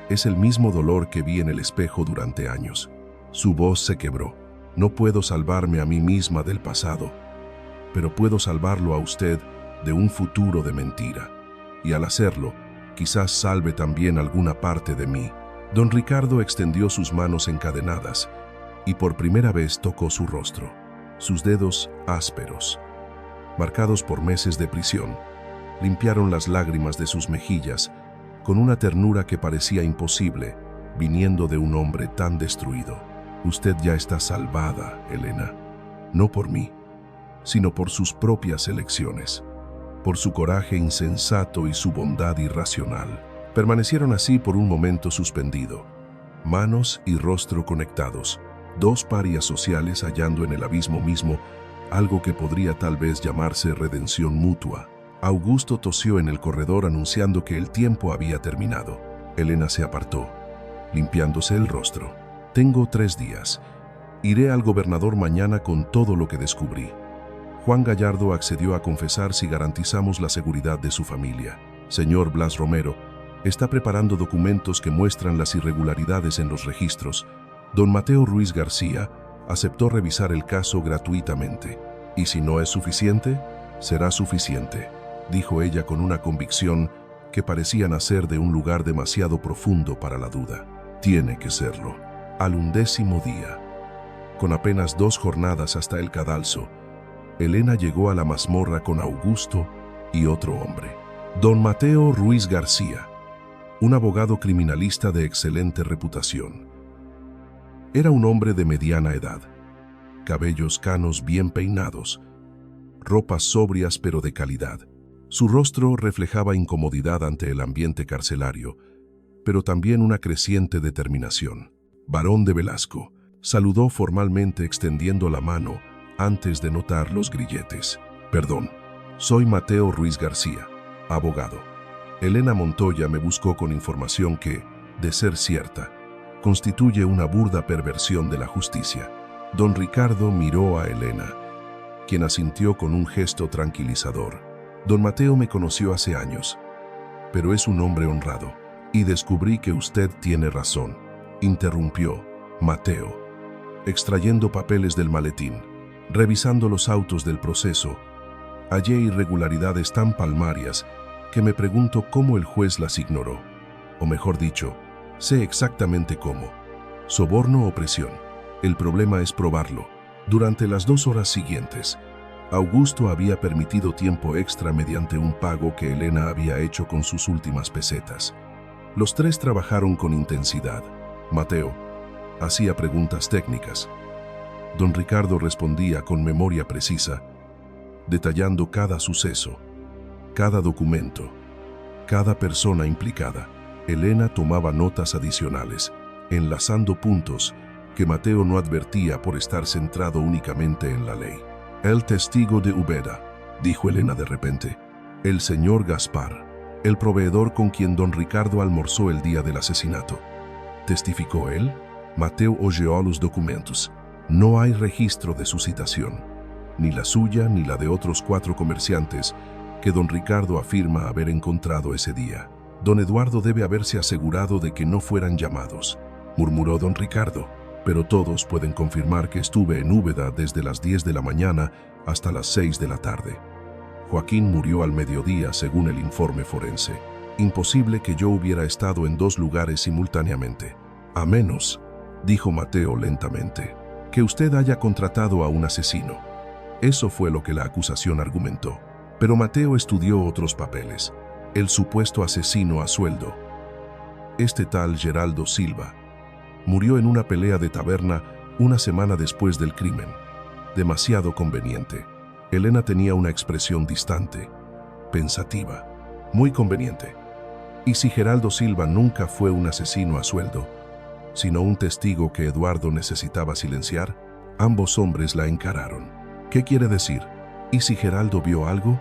[SPEAKER 1] Es el mismo dolor que vi en el espejo durante años. Su voz se quebró. No puedo salvarme a mí misma del pasado, pero puedo salvarlo a usted de un futuro de mentira. Y al hacerlo, quizás salve también alguna parte de mí. Don Ricardo extendió sus manos encadenadas y por primera vez tocó su rostro. Sus dedos ásperos, marcados por meses de prisión, limpiaron las lágrimas de sus mejillas con una ternura que parecía imposible, viniendo de un hombre tan destruido. Usted ya está salvada, Elena, no por mí, sino por sus propias elecciones, por su coraje insensato y su bondad irracional. Permanecieron así por un momento suspendido, manos y rostro conectados, dos parias sociales hallando en el abismo mismo algo que podría tal vez llamarse redención mutua. Augusto tosió en el corredor anunciando que el tiempo había terminado. Elena se apartó, limpiándose el rostro. Tengo 3 días. Iré al gobernador mañana con todo lo que descubrí. Juan Gallardo accedió a confesar si garantizamos la seguridad de su familia. Señor Blas Romero está preparando documentos que muestran las irregularidades en los registros. Don Mateo Ruiz García aceptó revisar el caso gratuitamente. Y si no es suficiente, será suficiente, dijo ella con una convicción que parecía nacer de un lugar demasiado profundo para la duda. Tiene que serlo. Al 11º día, con apenas 2 jornadas hasta el cadalso, Elena llegó a la mazmorra con Augusto y otro hombre. Don Mateo Ruiz García, un abogado criminalista de excelente reputación. Era un hombre de mediana edad, cabellos canos bien peinados, ropas sobrias pero de calidad. Su rostro reflejaba incomodidad ante el ambiente carcelario, pero también una creciente determinación. Barón de Velasco saludó formalmente extendiendo la mano antes de notar los grilletes. Perdón, soy Mateo Ruiz García, abogado. Elena Montoya me buscó con información que, de ser cierta, constituye una burda perversión de la justicia. Don Ricardo miró a Elena, quien asintió con un gesto tranquilizador. Don Mateo me conoció hace años, pero es un hombre honrado, y descubrí que usted tiene razón, interrumpió Mateo, extrayendo papeles del maletín. Revisando los autos del proceso, hallé irregularidades tan palmarias que me pregunto cómo el juez las ignoró. O mejor dicho, sé exactamente cómo. Soborno o presión. El problema es probarlo. Durante las 2 horas siguientes, Augusto había permitido tiempo extra mediante un pago que Elena había hecho con sus últimas pesetas. Los 3 trabajaron con intensidad. Mateo hacía preguntas técnicas. Don Ricardo respondía con memoria precisa, detallando cada suceso, cada documento, cada persona implicada. Elena tomaba notas adicionales, enlazando puntos que Mateo no advertía por estar centrado únicamente en la ley. El testigo de Úbeda, dijo Elena de repente, el señor Gaspar, el proveedor con quien don Ricardo almorzó el día del asesinato. ¿Testificó él? Mateo hojeó los documentos. No hay registro de su citación, ni la suya ni la de otros 4 comerciantes que don Ricardo afirma haber encontrado ese día. Don Eduardo debe haberse asegurado de que no fueran llamados, murmuró don Ricardo, pero todos pueden confirmar que estuve en Úbeda desde las 10 de la mañana hasta las 6 de la tarde. Joaquín murió al mediodía según el informe forense. Imposible que yo hubiera estado en 2 lugares simultáneamente. A menos, dijo Mateo lentamente, que usted haya contratado a un asesino. Eso fue lo que la acusación argumentó. Pero Mateo estudió otros papeles. El supuesto asesino a sueldo, este tal Geraldo Silva, murió en una pelea de taberna una semana después del crimen. Demasiado conveniente. Elena tenía una expresión distante, pensativa. Muy conveniente. ¿Y si Geraldo Silva nunca fue un asesino a sueldo, sino un testigo que Eduardo necesitaba silenciar? Ambos hombres la encararon. ¿Qué quiere decir? ¿Y si Geraldo vio algo?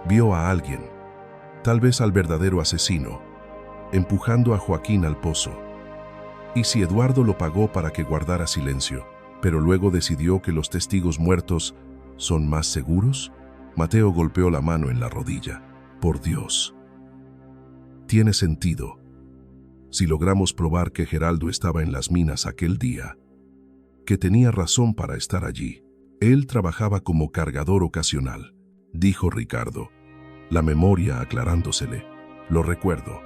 [SPEAKER 1] Vio a alguien, tal vez al verdadero asesino, empujando a Joaquín al pozo. ¿Y si Eduardo lo pagó para que guardara silencio, pero luego decidió que los testigos muertos son más seguros? Mateo golpeó la mano en la rodilla. Por Dios. Tiene sentido. Si logramos probar que Geraldo estaba en las minas aquel día, que tenía razón para estar allí. Él trabajaba como cargador ocasional, dijo Ricardo, la memoria aclarándosele. Lo recuerdo.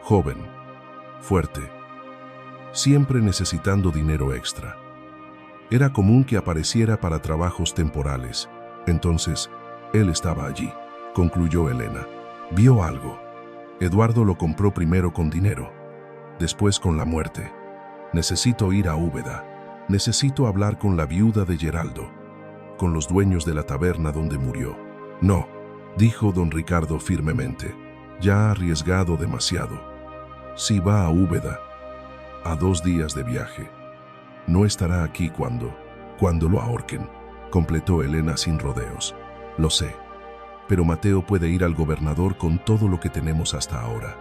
[SPEAKER 1] Joven, fuerte, siempre necesitando dinero extra. Era común que apareciera para trabajos temporales. Entonces, él estaba allí, concluyó Elena. Vio algo. Eduardo lo compró primero con dinero, después con la muerte. Necesito ir a Úbeda. Necesito hablar con la viuda de Geraldo, con los dueños de la taberna donde murió. No, dijo don Ricardo firmemente. Ya ha arriesgado demasiado. Si va a Úbeda, a 2 días de viaje, no estará aquí cuando lo ahorquen, completó Elena sin rodeos. Lo sé, pero Mateo puede ir al gobernador con todo lo que tenemos hasta ahora.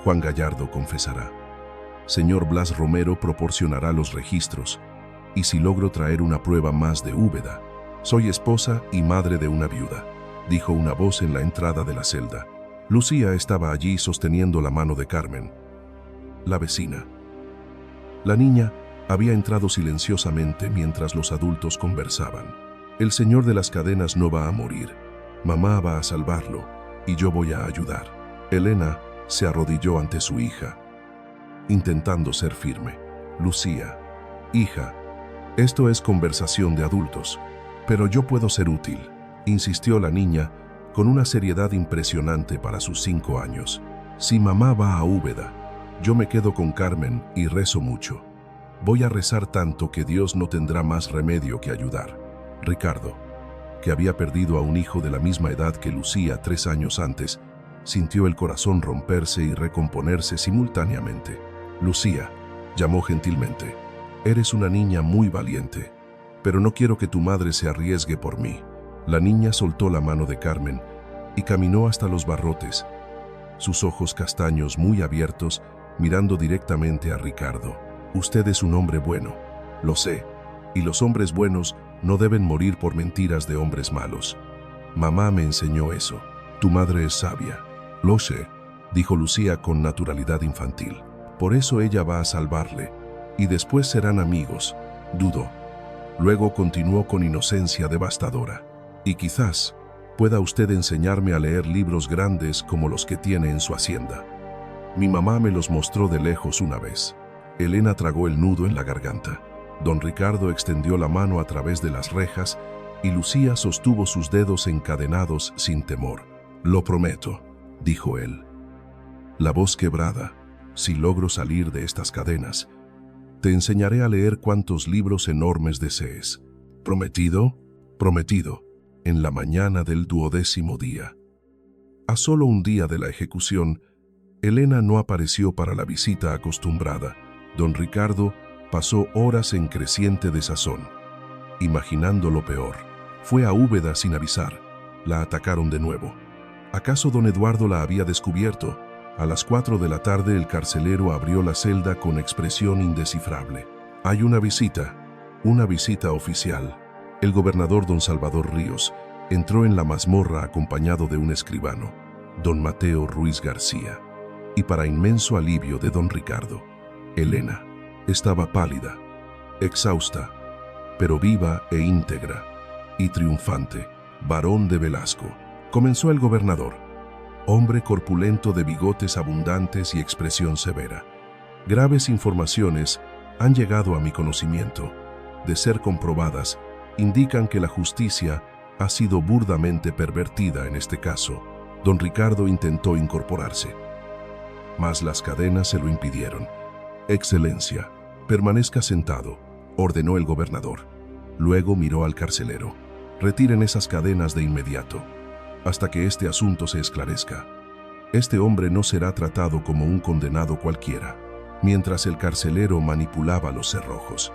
[SPEAKER 1] Juan Gallardo confesará. Señor Blas Romero proporcionará los registros, y si logro traer una prueba más de Úbeda, soy esposa y madre de una viuda, dijo una voz en la entrada de la celda. Lucía estaba allí sosteniendo la mano de Carmen, la vecina. La niña había entrado silenciosamente mientras los adultos conversaban. El señor de las cadenas no va a morir. Mamá va a salvarlo, y yo voy a ayudar. Elena se arrodilló ante su hija, intentando ser firme. Lucía, hija, esto es conversación de adultos, pero yo puedo ser útil, insistió la niña con una seriedad impresionante para sus 5 años. Si mamá va a Úbeda, yo me quedo con Carmen y rezo mucho. Voy a rezar tanto que Dios no tendrá más remedio que ayudar. Ricardo, que había perdido a un hijo de la misma edad que Lucía 3 años antes, sintió el corazón romperse y recomponerse simultáneamente. Lucía, llamó gentilmente, eres una niña muy valiente, pero no quiero que tu madre se arriesgue por mí. La niña soltó la mano de Carmen y caminó hasta los barrotes, sus ojos castaños muy abiertos, mirando directamente a Ricardo. Usted es un hombre bueno, lo sé, y los hombres buenos no deben morir por mentiras de hombres malos. Mamá me enseñó eso. Tu madre es sabia. Lo sé, dijo Lucía con naturalidad infantil. Por eso ella va a salvarle, y después serán amigos. Dudó. Luego continuó con inocencia devastadora. Y quizás pueda usted enseñarme a leer libros grandes como los que tiene en su hacienda. Mi mamá me los mostró de lejos una vez. Elena tragó el nudo en la garganta. Don Ricardo extendió la mano a través de las rejas y Lucía sostuvo sus dedos encadenados sin temor. Lo prometo, dijo él. La voz quebrada. Si logro salir de estas cadenas, te enseñaré a leer cuantos libros enormes desees. ¿Prometido? Prometido. En la mañana del 12º día. A solo un día de la ejecución, Elena no apareció para la visita acostumbrada. Don Ricardo pasó horas en creciente desazón, imaginando lo peor. Fue a Úbeda sin avisar. La atacaron de nuevo. ¿Acaso don Eduardo la había descubierto? A las 4 de la tarde el carcelero abrió la celda con expresión indescifrable. Hay una visita oficial. El gobernador don Salvador Ríos entró en la mazmorra acompañado de un escribano, don Mateo Ruiz García. Y para inmenso alivio de don Ricardo, Elena estaba pálida, exhausta, pero viva e íntegra, y triunfante. Varón de Velasco. Comenzó el gobernador, hombre corpulento de bigotes abundantes y expresión severa. Graves informaciones han llegado a mi conocimiento. De ser comprobadas, indican que la justicia ha sido burdamente pervertida en este caso. Don Ricardo intentó incorporarse, mas las cadenas se lo impidieron. Excelencia, permanezca sentado, ordenó el gobernador. Luego miró al carcelero. Retiren esas cadenas de inmediato, hasta que este asunto se esclarezca. Este hombre no será tratado como un condenado cualquiera. Mientras el carcelero manipulaba los cerrojos,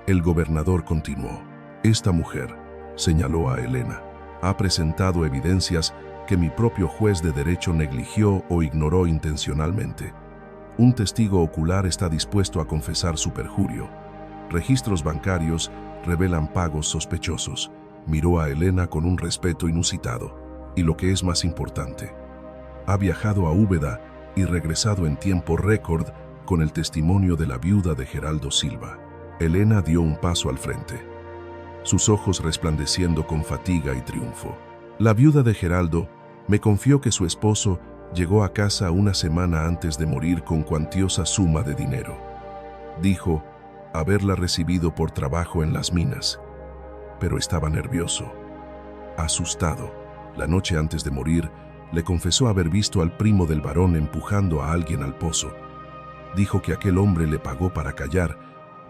[SPEAKER 1] el gobernador continuó. Esta mujer, señaló a Elena, ha presentado evidencias que mi propio juez de derecho negligió o ignoró intencionalmente. Un testigo ocular está dispuesto a confesar su perjurio. Registros bancarios revelan pagos sospechosos. Miró a Elena con un respeto inusitado. Y lo que es más importante, ha viajado a Úbeda y regresado en tiempo récord con el testimonio de la viuda de Geraldo Silva. Elena dio un paso al frente, sus ojos resplandeciendo con fatiga y triunfo. La viuda de Geraldo me confió que su esposo llegó a casa una semana antes de morir con cuantiosa suma de dinero. Dijo haberla recibido por trabajo en las minas, pero estaba nervioso, asustado. La noche antes de morir, le confesó haber visto al primo del varón empujando a alguien al pozo. Dijo que aquel hombre le pagó para callar,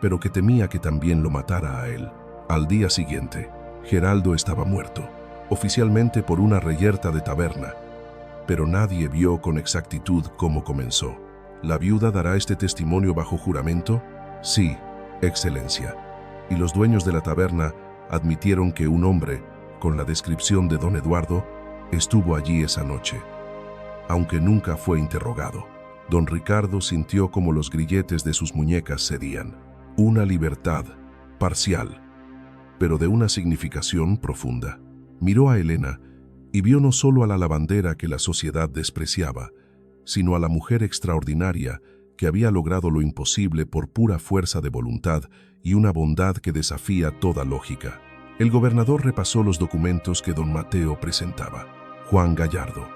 [SPEAKER 1] pero que temía que también lo matara a él. Al día siguiente, Geraldo estaba muerto, oficialmente por una reyerta de taberna, pero nadie vio con exactitud cómo comenzó. ¿La viuda dará este testimonio bajo juramento? Sí, Excelencia. Y los dueños de la taberna admitieron que un hombre, con la descripción de don Eduardo, estuvo allí esa noche, aunque nunca fue interrogado. Don Ricardo sintió como los grilletes de sus muñecas cedían. Una libertad parcial, pero de una significación profunda. Miró a Elena y vio no solo a la lavandera que la sociedad despreciaba, sino a la mujer extraordinaria que había logrado lo imposible por pura fuerza de voluntad y una bondad que desafía toda lógica. El gobernador repasó los documentos que don Mateo presentaba. Juan Gallardo,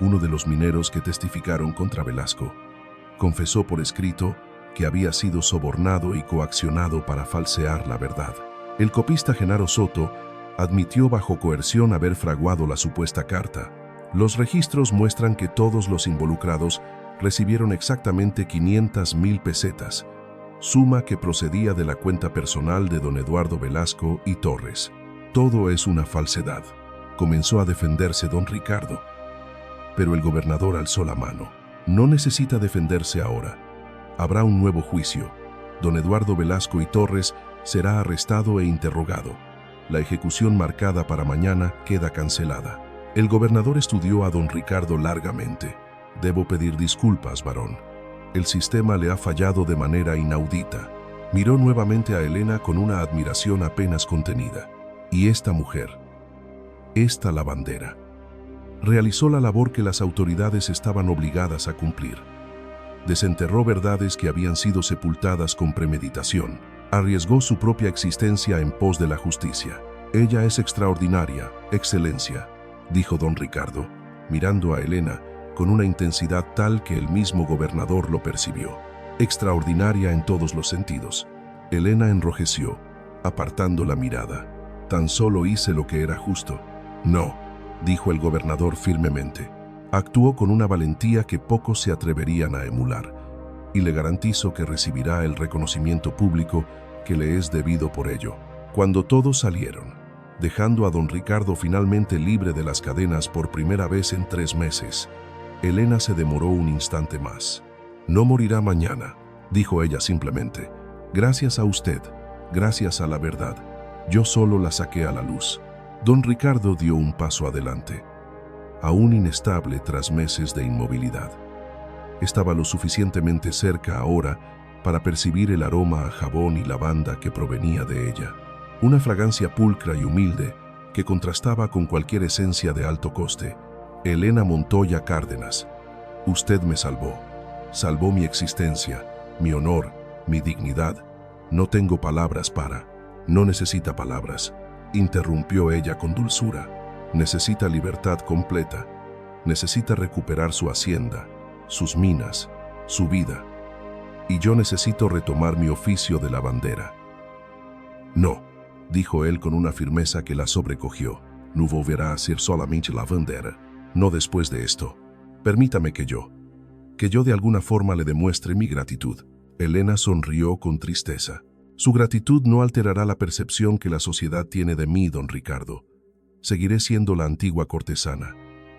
[SPEAKER 1] uno de los mineros que testificaron contra Velasco, confesó por escrito que había sido sobornado y coaccionado para falsear la verdad. El copista Genaro Soto admitió bajo coerción haber fraguado la supuesta carta. Los registros muestran que todos los involucrados recibieron exactamente 500,000 pesetas, suma que procedía de la cuenta personal de don Eduardo Velasco y Torres. Todo es una falsedad, comenzó a defenderse don Ricardo. Pero el gobernador alzó la mano. No necesita defenderse ahora. Habrá un nuevo juicio. Don Eduardo Velasco y Torres será arrestado e interrogado. La ejecución marcada para mañana queda cancelada. El gobernador estudió a don Ricardo largamente. Debo pedir disculpas, varón. El sistema le ha fallado de manera inaudita. Miró nuevamente a Elena con una admiración apenas contenida. Y esta mujer, esta lavandera, realizó la labor que las autoridades estaban obligadas a cumplir. Desenterró verdades que habían sido sepultadas con premeditación. Arriesgó su propia existencia en pos de la justicia. Ella es extraordinaria, Excelencia, dijo don Ricardo, mirando a Elena con una intensidad tal que el mismo gobernador lo percibió. Extraordinaria en todos los sentidos. Elena enrojeció, apartando la mirada. Tan solo hice lo que era justo. No, dijo el gobernador firmemente. Actuó con una valentía que pocos se atreverían a emular, y le garantizo que recibirá el reconocimiento público que le es debido por ello. Cuando todos salieron, dejando a don Ricardo finalmente libre de las cadenas por primera vez en 3 meses, Elena se demoró un instante más. No morirá mañana, dijo ella simplemente. Gracias a usted, gracias a la verdad. Yo solo la saqué a la luz. Don Ricardo dio un paso adelante, aún inestable tras meses de inmovilidad. Estaba lo suficientemente cerca ahora para percibir el aroma a jabón y lavanda que provenía de ella. Una fragancia pulcra y humilde que contrastaba con cualquier esencia de alto coste. Elena Montoya Cárdenas, usted me salvó. Salvó mi existencia, mi honor, mi dignidad. No tengo palabras para. No necesita palabras, interrumpió ella con dulzura. Necesita libertad completa. Necesita recuperar su hacienda, sus minas, su vida. Y yo necesito retomar mi oficio de lavandera. No, dijo él con una firmeza que la sobrecogió. No volverá a ser solamente lavandera. No después de esto. Permítame que yo de alguna forma le demuestre mi gratitud. Elena sonrió con tristeza. Su gratitud no alterará la percepción que la sociedad tiene de mí, don Ricardo. Seguiré siendo la antigua cortesana.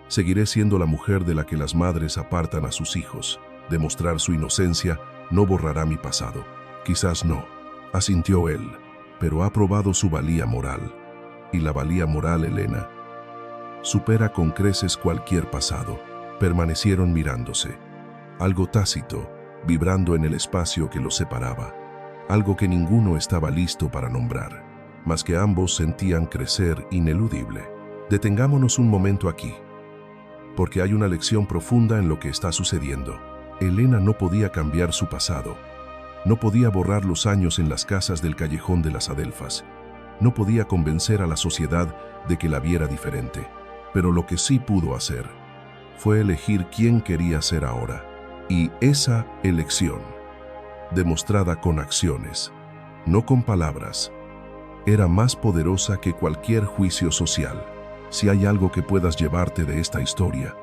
[SPEAKER 1] Seguiré siendo la mujer de la que las madres apartan a sus hijos. Demostrar su inocencia no borrará mi pasado. Quizás no, asintió él, pero ha probado su valía moral. Y la valía moral, Elena, supera con creces cualquier pasado. Permanecieron mirándose. Algo tácito, vibrando en el espacio que los separaba. Algo que ninguno estaba listo para nombrar. mas que ambos sentían crecer ineludible. Detengámonos un momento aquí, porque hay una lección profunda en lo que está sucediendo. Elena no podía cambiar su pasado. No podía borrar los años en las casas del callejón de las Adelfas. No podía convencer a la sociedad de que la viera diferente. Pero lo que sí pudo hacer fue elegir quién quería ser ahora. Y esa elección, demostrada con acciones, no con palabras, era más poderosa que cualquier juicio social. Si hay algo que puedas llevarte de esta historia,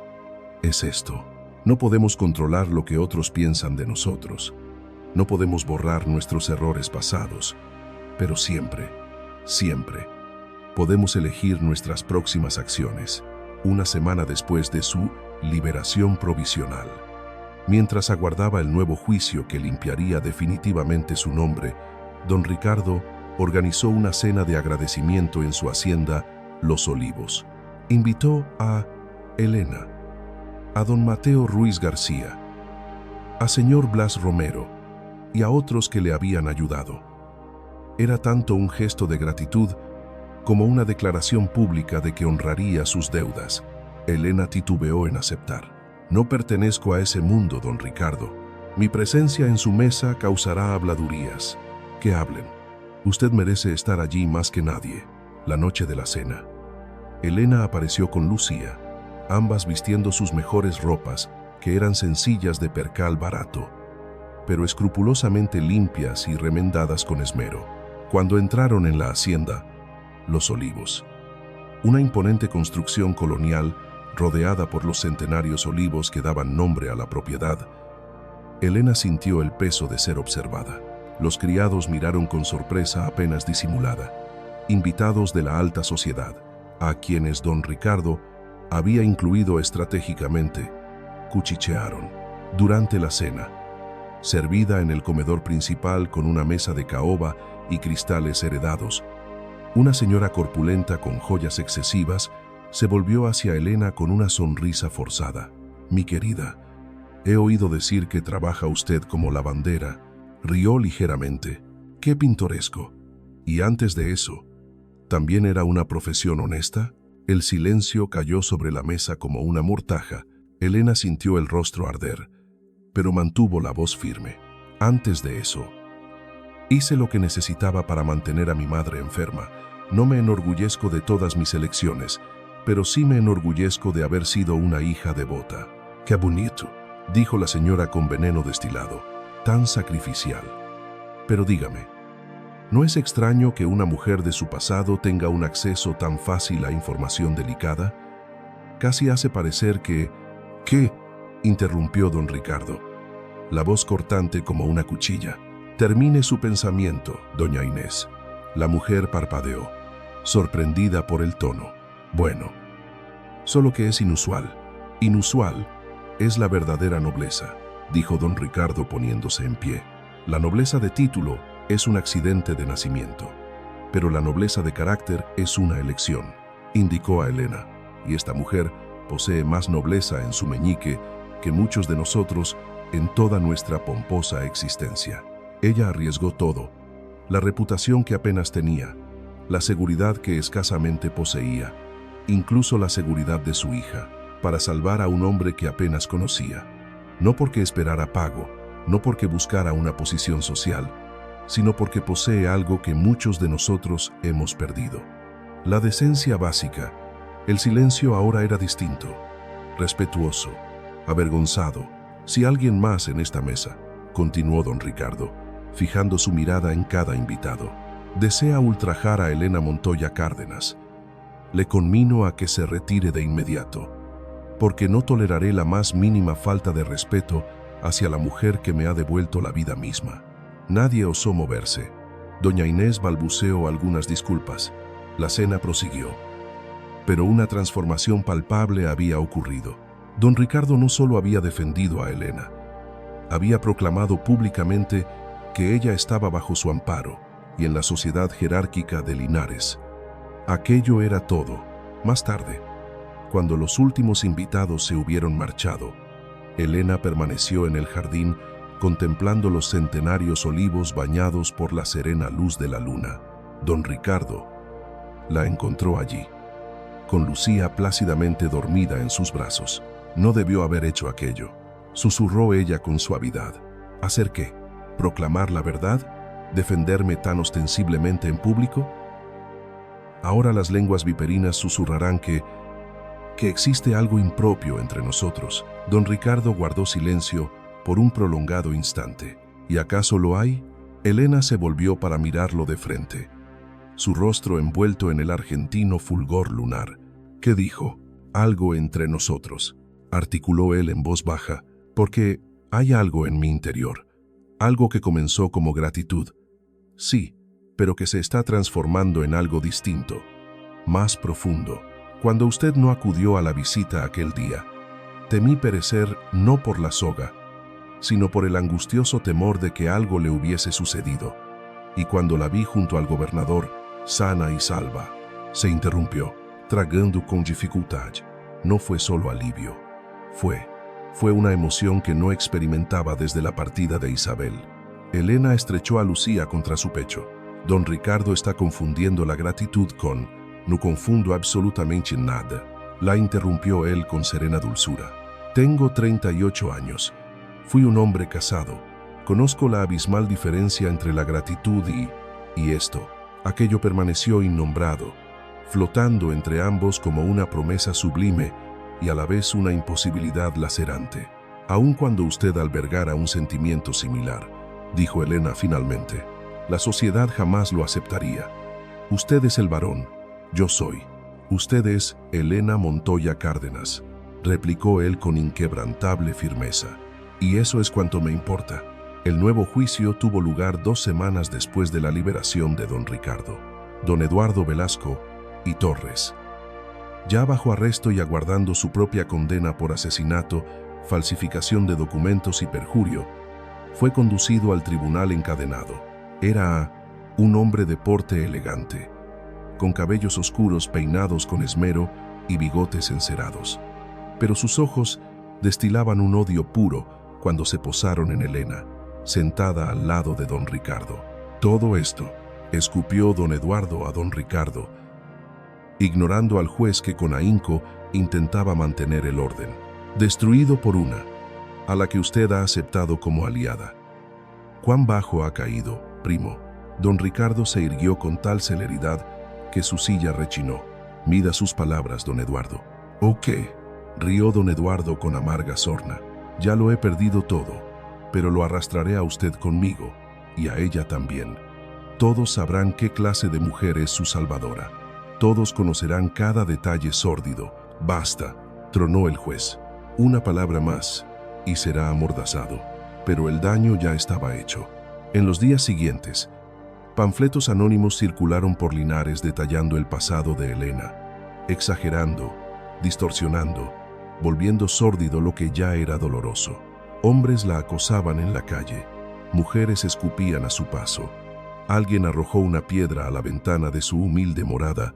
[SPEAKER 1] es esto. No podemos controlar lo que otros piensan de nosotros. No podemos borrar nuestros errores pasados, pero siempre podemos elegir nuestras próximas acciones, una semana después de su liberación provisional. Mientras aguardaba el nuevo juicio que limpiaría definitivamente su nombre, don Ricardo organizó una cena de agradecimiento en su hacienda Los Olivos. Invitó a Elena, a don Mateo Ruiz García, a señor Blas Romero y a otros que le habían ayudado. Era tanto un gesto de gratitud como una declaración pública de que honraría sus deudas. Elena titubeó en aceptar. No pertenezco a ese mundo, don Ricardo. Mi presencia en su mesa causará habladurías. Que hablen. Usted merece estar allí más que nadie. La noche de la cena. Elena apareció con Lucía, ambas vistiendo sus mejores ropas, que eran sencillas de percal barato, pero escrupulosamente limpias y remendadas con esmero. Cuando entraron en la hacienda Los Olivos, una imponente construcción colonial rodeada por los centenarios olivos que daban nombre a la propiedad, Elena sintió el peso de ser observada. Los criados miraron con sorpresa apenas disimulada, invitados de la alta sociedad, a quienes don Ricardo había incluido estratégicamente, cuchichearon. Durante la cena, servida en el comedor principal con una mesa de caoba y cristales heredados, una señora corpulenta con joyas excesivas se volvió hacia Elena con una sonrisa forzada. Mi querida, he oído decir que trabaja usted como lavandera. Rió ligeramente. ¡Qué pintoresco! Y antes de eso, ¿también era una profesión honesta? El silencio cayó sobre la mesa como una mortaja. Elena sintió el rostro arder, pero mantuvo la voz firme. Antes de eso, hice lo que necesitaba para mantener a mi madre enferma. No me enorgullezco de todas mis elecciones, pero sí me enorgullezco de haber sido una hija devota. ¡Qué bonito!, dijo la señora con veneno destilado. Tan sacrificial. Pero dígame, ¿no es extraño que una mujer de su pasado tenga un acceso tan fácil a información delicada? Casi hace parecer que... ¿Qué?, interrumpió don Ricardo, la voz cortante como una cuchilla. Termine su pensamiento, doña Inés. La mujer parpadeó, sorprendida por el tono. Bueno, solo que es inusual. Inusual es la verdadera nobleza, dijo don Ricardo poniéndose en pie. La nobleza de título es un accidente de nacimiento, pero la nobleza de carácter es una elección, indicó a Elena, y esta mujer posee más nobleza en su meñique que muchos de nosotros en toda nuestra pomposa existencia. Ella arriesgó todo, la reputación que apenas tenía, la seguridad que escasamente poseía, incluso la seguridad de su hija, para salvar a un hombre que apenas conocía. No porque esperara pago, no porque buscara una posición social, sino porque posee algo que muchos de nosotros hemos perdido. La decencia básica. El silencio ahora era distinto, respetuoso, avergonzado. Si alguien más en esta mesa, continuó don Ricardo, fijando su mirada en cada invitado, desea ultrajar a Elena Montoya Cárdenas, le conmino a que se retire de inmediato, porque no toleraré la más mínima falta de respeto hacia la mujer que me ha devuelto la vida misma. Nadie osó moverse. Doña Inés balbuceó algunas disculpas. La cena prosiguió. Pero una transformación palpable había ocurrido. Don Ricardo no solo había defendido a Elena, había proclamado públicamente que ella estaba bajo su amparo y en la sociedad jerárquica de Linares. Aquello era todo. Más tarde, cuando los últimos invitados se hubieron marchado, Elena permaneció en el jardín contemplando los centenarios olivos bañados por la serena luz de la luna. Don Ricardo la encontró allí, con Lucía plácidamente dormida en sus brazos. No debió haber hecho aquello, susurró ella con suavidad. ¿Hacer qué? ¿Proclamar la verdad? ¿Defenderme tan ostensiblemente en público? Ahora las lenguas viperinas susurrarán que existe algo impropio entre nosotros. Don Ricardo guardó silencio por un prolongado instante. ¿Y acaso lo hay? Elena se volvió para mirarlo de frente, su rostro envuelto en el argentino fulgor lunar. ¿Qué dijo? Algo entre nosotros, articuló él en voz baja, porque hay algo en mi interior, algo que comenzó como gratitud. Sí, pero que se está transformando en algo distinto, más profundo. Cuando usted no acudió a la visita aquel día, temí perecer no por la soga, sino por el angustioso temor de que algo le hubiese sucedido. Y cuando la vi junto al gobernador, sana y salva, se interrumpió, tragando con dificultad. No fue solo alivio, fue una emoción que no experimentaba desde la partida de Isabel. Elena estrechó a Lucía contra su pecho. Don Ricardo está confundiendo la gratitud con «no confundo absolutamente nada», la interrumpió él con serena dulzura. Tengo 38 años. Fui un hombre casado. Conozco la abismal diferencia entre la gratitud y esto. Aquello permaneció innombrado, flotando entre ambos como una promesa sublime y a la vez una imposibilidad lacerante. Aun cuando usted albergara un sentimiento similar, dijo Elena finalmente, la sociedad jamás lo aceptaría. Usted es el varón, yo soy. Usted es Elena Montoya Cárdenas, replicó él con inquebrantable firmeza. Y eso es cuanto me importa. El nuevo juicio tuvo lugar 2 semanas después de la liberación de don Ricardo, don Eduardo Velasco y Torres. Ya bajo arresto y aguardando su propia condena por asesinato, falsificación de documentos y perjurio, fue conducido al tribunal encadenado. Era un hombre de porte elegante, con cabellos oscuros peinados con esmero y bigotes encerados. Pero sus ojos destilaban un odio puro cuando se posaron en Elena, sentada al lado de don Ricardo. Todo esto, escupió don Eduardo a don Ricardo, ignorando al juez que con ahínco intentaba mantener el orden. Destruido por una, a la que usted ha aceptado como aliada. ¿Cuán bajo ha caído, primo? Don Ricardo se irguió con tal celeridad que su silla rechinó. Mida sus palabras, don Eduardo. ¿O qué? Rió don Eduardo con amarga sorna. Ya lo he perdido todo, pero lo arrastraré a usted conmigo, y a ella también. Todos sabrán qué clase de mujer es su salvadora. Todos conocerán cada detalle sórdido. Basta, tronó el juez. Una palabra más, y será amordazado. Pero el daño ya estaba hecho. En los días siguientes, panfletos anónimos circularon por Linares detallando el pasado de Elena, exagerando, distorsionando, volviendo sórdido lo que ya era doloroso. Hombres la acosaban en la calle, mujeres escupían a su paso. Alguien arrojó una piedra a la ventana de su humilde morada,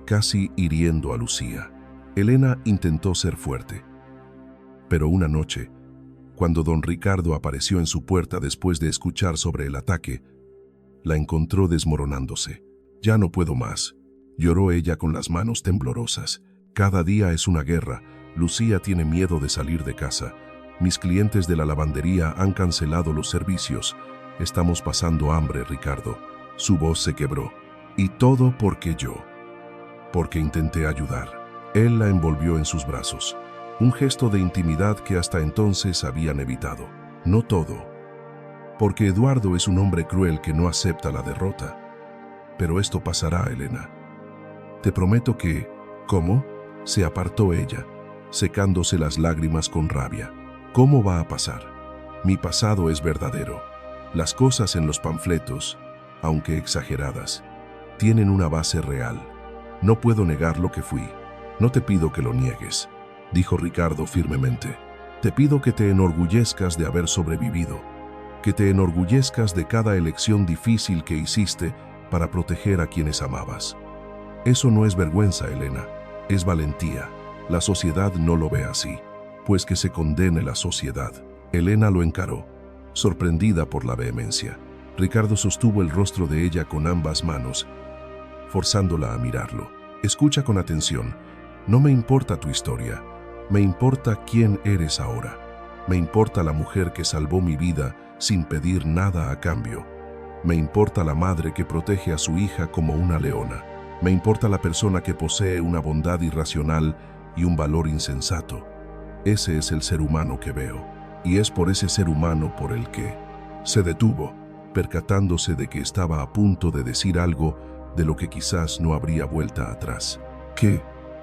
[SPEAKER 1] casi hiriendo a Lucía. Elena intentó ser fuerte. Pero una noche, cuando don Ricardo apareció en su puerta después de escuchar sobre el ataque, la encontró desmoronándose. «Ya no puedo más», lloró ella con las manos temblorosas. «Cada día es una guerra. Lucía tiene miedo de salir de casa. Mis clientes de la lavandería han cancelado los servicios. Estamos pasando hambre, Ricardo». Su voz se quebró. «Y todo porque yo. Porque intenté ayudar». Él la envolvió en sus brazos. Un gesto de intimidad que hasta entonces habían evitado. No todo. Porque Eduardo es un hombre cruel que no acepta la derrota. Pero esto pasará, Elena. Te prometo que... ¿Cómo? Se apartó ella, secándose las lágrimas con rabia. ¿Cómo va a pasar? Mi pasado es verdadero. Las cosas en los panfletos, aunque exageradas, tienen una base real. No puedo negar lo que fui. No te pido que lo niegues, dijo Ricardo firmemente. Te pido que te enorgullezcas de haber sobrevivido, que te enorgullezcas de cada elección difícil que hiciste para proteger a quienes amabas. Eso no es vergüenza, Elena, es valentía. La sociedad no lo ve así. Pues que se condene la sociedad. Elena lo encaró, sorprendida por la vehemencia. Ricardo sostuvo el rostro de ella con ambas manos, forzándola a mirarlo. Escucha con atención. No me importa tu historia. Me importa quién eres ahora. Me importa la mujer que salvó mi vida sin pedir nada a cambio. Me importa la madre que protege a su hija como una leona. Me importa la persona que posee una bondad irracional y un valor insensato. Ese es el ser humano que veo. Y es por ese ser humano por el que... Se detuvo, percatándose de que estaba a punto de decir algo de lo que quizás no habría vuelta atrás. ¿Qué?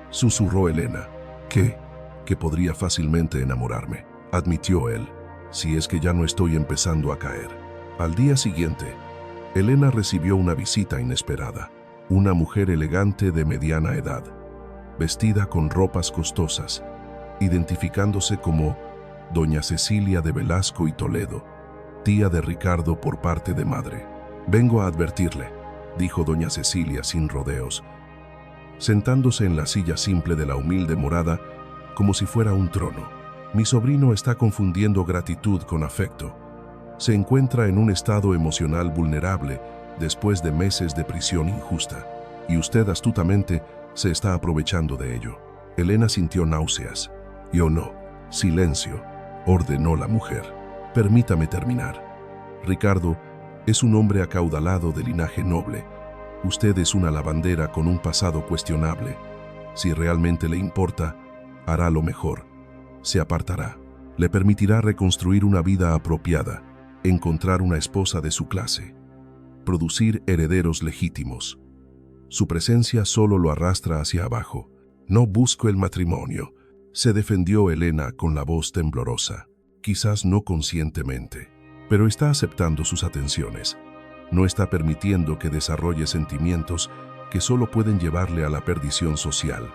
[SPEAKER 1] Susurró Elena. ¿Qué? Que podría fácilmente enamorarme, admitió él, si es que ya no estoy empezando a caer. Al día siguiente, Elena recibió una visita inesperada. Una mujer elegante de mediana edad, vestida con ropas costosas, identificándose como Doña Cecilia de Velasco y Toledo, tía de Ricardo por parte de madre. Vengo a advertirle, dijo doña Cecilia sin rodeos, sentándose en la silla simple de la humilde morada como si fuera un trono. Mi sobrino está confundiendo gratitud con afecto. Se encuentra en un estado emocional vulnerable después de meses de prisión injusta, y usted astutamente se está aprovechando de ello. Elena sintió náuseas. Yo no. Silencio, ordenó la mujer. Permítame terminar. Ricardo es un hombre acaudalado de linaje noble. Usted es una lavandera con un pasado cuestionable. Si realmente le importa, hará lo mejor. Se apartará. Le permitirá reconstruir una vida apropiada, encontrar una esposa de su clase, producir herederos legítimos. Su presencia solo lo arrastra hacia abajo. No busco el matrimonio, se defendió Elena con la voz temblorosa. Quizás no conscientemente, pero está aceptando sus atenciones. No está permitiendo que desarrolle sentimientos que solo pueden llevarle a la perdición social.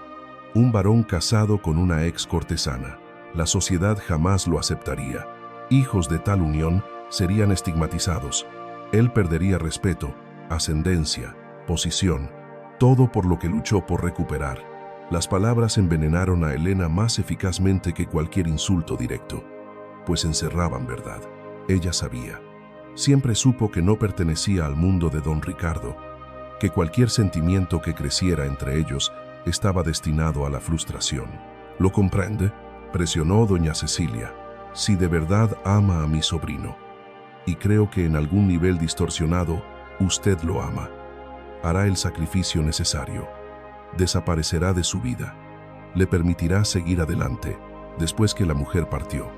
[SPEAKER 1] Un varón casado con una ex cortesana. La sociedad jamás lo aceptaría. Hijos de tal unión serían estigmatizados. Él perdería respeto, ascendencia, posición, todo por lo que luchó por recuperar. Las palabras envenenaron a Elena más eficazmente que cualquier insulto directo, pues encerraban verdad. Ella sabía. Siempre supo que no pertenecía al mundo de don Ricardo, que cualquier sentimiento que creciera entre ellos estaba destinado a la frustración. ¿Lo comprende?, presionó doña Cecilia. Si de verdad ama a mi sobrino, y creo que en algún nivel distorsionado usted lo ama, hará el sacrificio necesario. Desaparecerá de su vida. Le permitirá seguir adelante después que la mujer partió.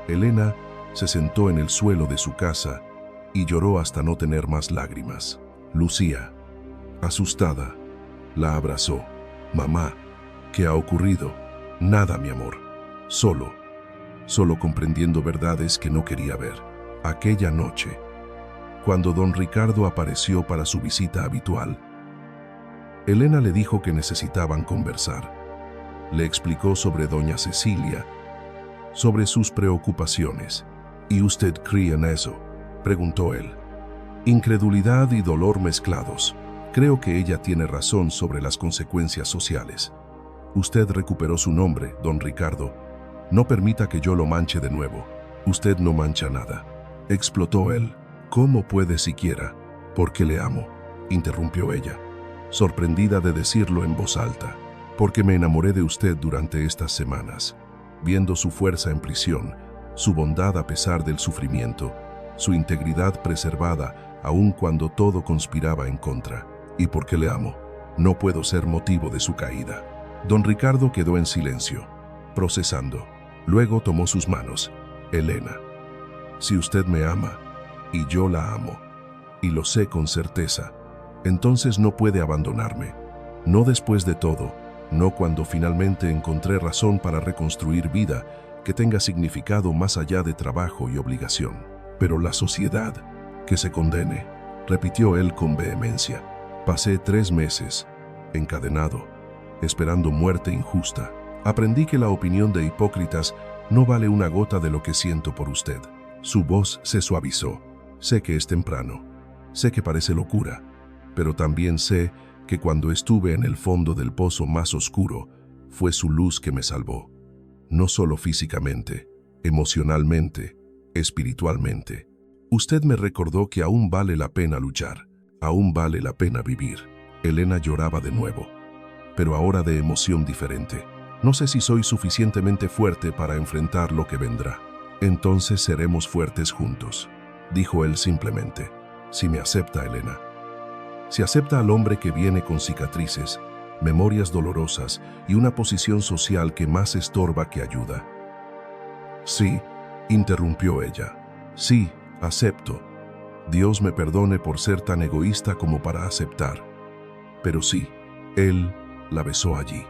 [SPEAKER 1] Elena se sentó en el suelo de su casa y lloró hasta no tener más lágrimas. Lucía, asustada, la abrazó. Mamá, ¿qué ha ocurrido? Nada, mi amor. Solo comprendiendo verdades que no quería ver. Aquella noche, cuando don Ricardo apareció para su visita habitual, Elena le dijo que necesitaban conversar. Le explicó sobre doña Cecilia, sobre sus preocupaciones. ¿Y usted cree en eso?, preguntó él. Incredulidad y dolor mezclados. Creo que ella tiene razón sobre las consecuencias sociales. Usted recuperó su nombre, don Ricardo. No permita que yo lo manche de nuevo. Usted no mancha nada, explotó él. ¿Cómo puede siquiera? Porque le amo, interrumpió ella, sorprendida de decirlo en voz alta. Porque me enamoré de usted durante estas semanas, viendo su fuerza en prisión, su bondad a pesar del sufrimiento, su integridad preservada aun cuando todo conspiraba en contra. Y porque le amo, no puedo ser motivo de su caída. Don Ricardo quedó en silencio, procesando. Luego tomó sus manos. Elena, si usted me ama, y yo la amo, y lo sé con certeza, entonces no puede abandonarme. No después de todo, no cuando finalmente encontré razón para reconstruir vida que tenga significado más allá de trabajo y obligación. Pero la sociedad, que se condene, repitió él con vehemencia. Pasé 3 meses, encadenado, esperando muerte injusta. Aprendí que la opinión de hipócritas no vale una gota de lo que siento por usted. Su voz se suavizó. Sé que es temprano, sé que parece locura, pero también sé que cuando estuve en el fondo del pozo más oscuro, fue su luz que me salvó. No solo físicamente, emocionalmente, espiritualmente. Usted me recordó que aún vale la pena luchar, aún vale la pena vivir. Elena lloraba de nuevo, pero ahora de emoción diferente. No sé si soy suficientemente fuerte para enfrentar lo que vendrá. Entonces seremos fuertes juntos, dijo él simplemente. Si me acepta, Elena. Si acepta al hombre que viene con cicatrices, memorias dolorosas y una posición social que más estorba que ayuda. Sí, interrumpió ella. Sí, acepto. Dios me perdone por ser tan egoísta como para aceptar. Pero sí, él la besó allí,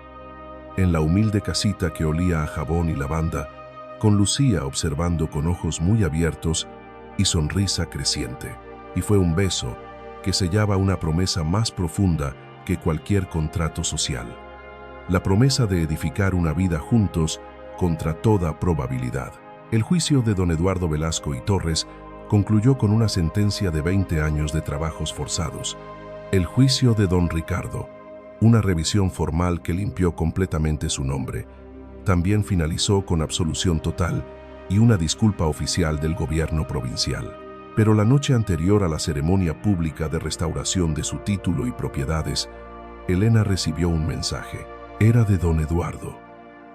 [SPEAKER 1] en la humilde casita que olía a jabón y lavanda, con Lucía observando con ojos muy abiertos y sonrisa creciente. Y fue un beso que sellaba una promesa más profunda que cualquier contrato social. La promesa de edificar una vida juntos contra toda probabilidad. El juicio de don Eduardo Velasco y Torres concluyó con una sentencia de 20 años de trabajos forzados. El juicio de don Ricardo, una revisión formal que limpió completamente su nombre, también finalizó con absolución total y una disculpa oficial del gobierno provincial. Pero la noche anterior a la ceremonia pública de restauración de su título y propiedades, Elena recibió un mensaje. Era de don Eduardo,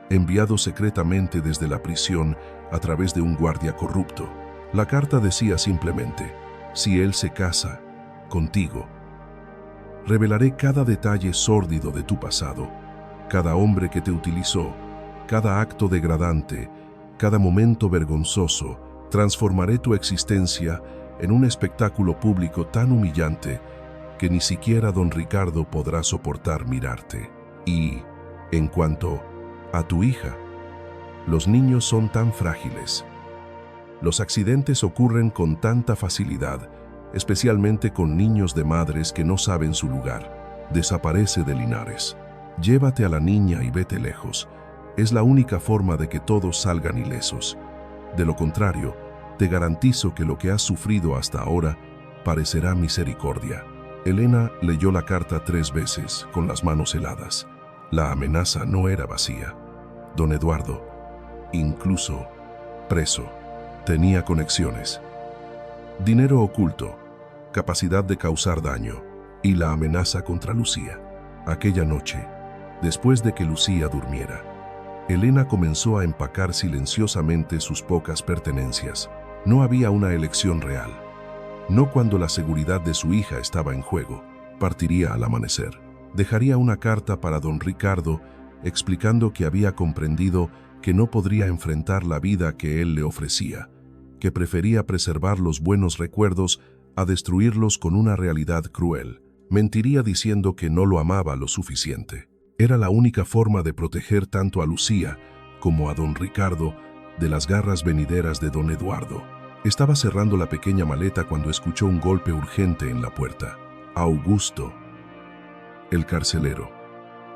[SPEAKER 1] enviado secretamente desde la prisión a través de un guardia corrupto. La carta decía simplemente: si él se casa contigo, revelaré cada detalle sórdido de tu pasado, cada hombre que te utilizó, cada acto degradante, cada momento vergonzoso. Transformaré tu existencia en un espectáculo público tan humillante que ni siquiera don Ricardo podrá soportar mirarte. Y, en cuanto a tu hija, los niños son tan frágiles. Los accidentes ocurren con tanta facilidad, especialmente con niños de madres que no saben su lugar. Desaparece de Linares. Llévate a la niña y vete lejos. Es la única forma de que todos salgan ilesos. De lo contrario, te garantizo que lo que has sufrido hasta ahora parecerá misericordia. Elena leyó la carta 3 veces, con las manos heladas. La amenaza no era vacía. Don Eduardo, incluso preso, tenía conexiones, dinero oculto, capacidad de causar daño y la amenaza contra Lucía. Aquella noche, después de que Lucía durmiera, Elena comenzó a empacar silenciosamente sus pocas pertenencias. No había una elección real. No cuando la seguridad de su hija estaba en juego. Partiría al amanecer. Dejaría una carta para don Ricardo explicando que había comprendido que no podría enfrentar la vida que él le ofrecía, que prefería preservar los buenos recuerdos a destruirlos con una realidad cruel. Mentiría diciendo que no lo amaba lo suficiente. Era la única forma de proteger tanto a Lucía como a don Ricardo de las garras venideras de don Eduardo. Estaba cerrando la pequeña maleta cuando escuchó un golpe urgente en la puerta. Augusto, el carcelero,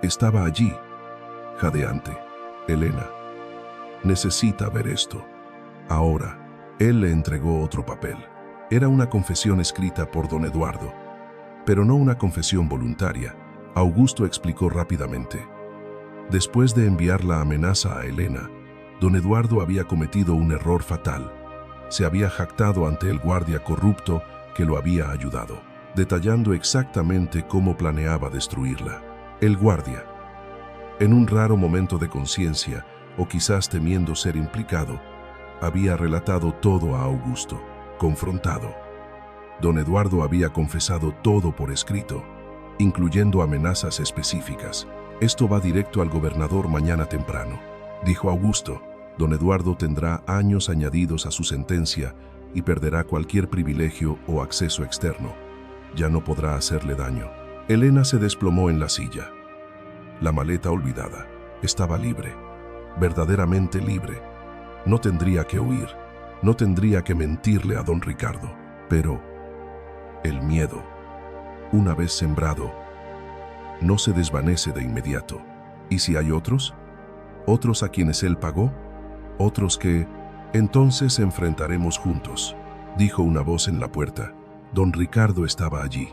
[SPEAKER 1] estaba allí, jadeante. Elena, necesita ver esto. Ahora, él le entregó otro papel. Era una confesión escrita por don Eduardo, pero no una confesión voluntaria. Augusto explicó rápidamente. Después de enviar la amenaza a Elena, don Eduardo había cometido un error fatal. Se había jactado ante el guardia corrupto que lo había ayudado, detallando exactamente cómo planeaba destruirla. El guardia, en un raro momento de conciencia, o quizás temiendo ser implicado, había relatado todo a Augusto, confrontado. Don Eduardo había confesado todo por escrito, incluyendo amenazas específicas. Esto va directo al gobernador mañana temprano, dijo Augusto. Don Eduardo tendrá años añadidos a su sentencia y perderá cualquier privilegio o acceso externo. Ya no podrá hacerle daño. Elena se desplomó en la silla. La maleta olvidada. Estaba libre, verdaderamente libre. No tendría que huir, no tendría que mentirle a don Ricardo. Pero el miedo, una vez sembrado, no se desvanece de inmediato. ¿Y si hay otros? ¿Otros a quienes él pagó? ¿Otros que entonces enfrentaremos juntos?, dijo una voz en la puerta. Don Ricardo estaba allí,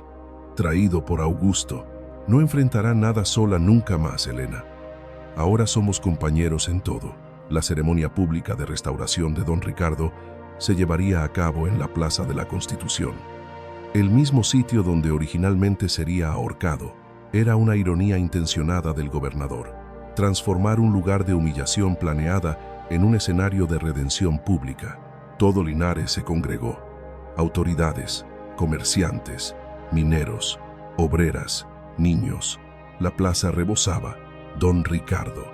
[SPEAKER 1] traído por Augusto. No enfrentará nada sola nunca más, Elena. Ahora somos compañeros en todo. La ceremonia pública de restauración de don Ricardo se llevaría a cabo en la Plaza de la Constitución. El mismo sitio donde originalmente sería ahorcado. Era una ironía intencionada del gobernador, transformar un lugar de humillación planeada en un escenario de redención pública. Todo Linares se congregó. Autoridades, comerciantes, mineros, obreras, niños. La plaza rebosaba. Don Ricardo,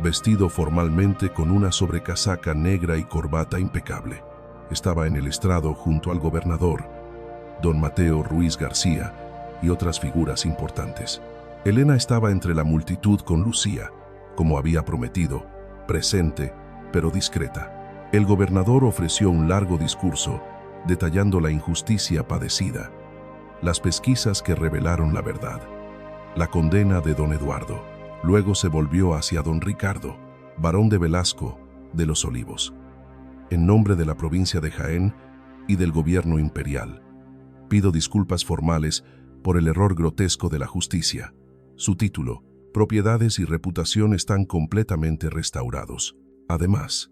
[SPEAKER 1] vestido formalmente con una sobrecasaca negra y corbata impecable, estaba en el estrado junto al gobernador, don Mateo Ruiz García y otras figuras importantes. Elena estaba entre la multitud con Lucía, como había prometido, presente, pero discreta. El gobernador ofreció un largo discurso detallando la injusticia padecida, las pesquisas que revelaron la verdad, la condena de don Eduardo. Luego se volvió hacia don Ricardo, barón de Velasco, de los Olivos. En nombre de la provincia de Jaén y del gobierno imperial, pido disculpas formales por el error grotesco de la justicia. Su título, propiedades y reputación están completamente restaurados. Además,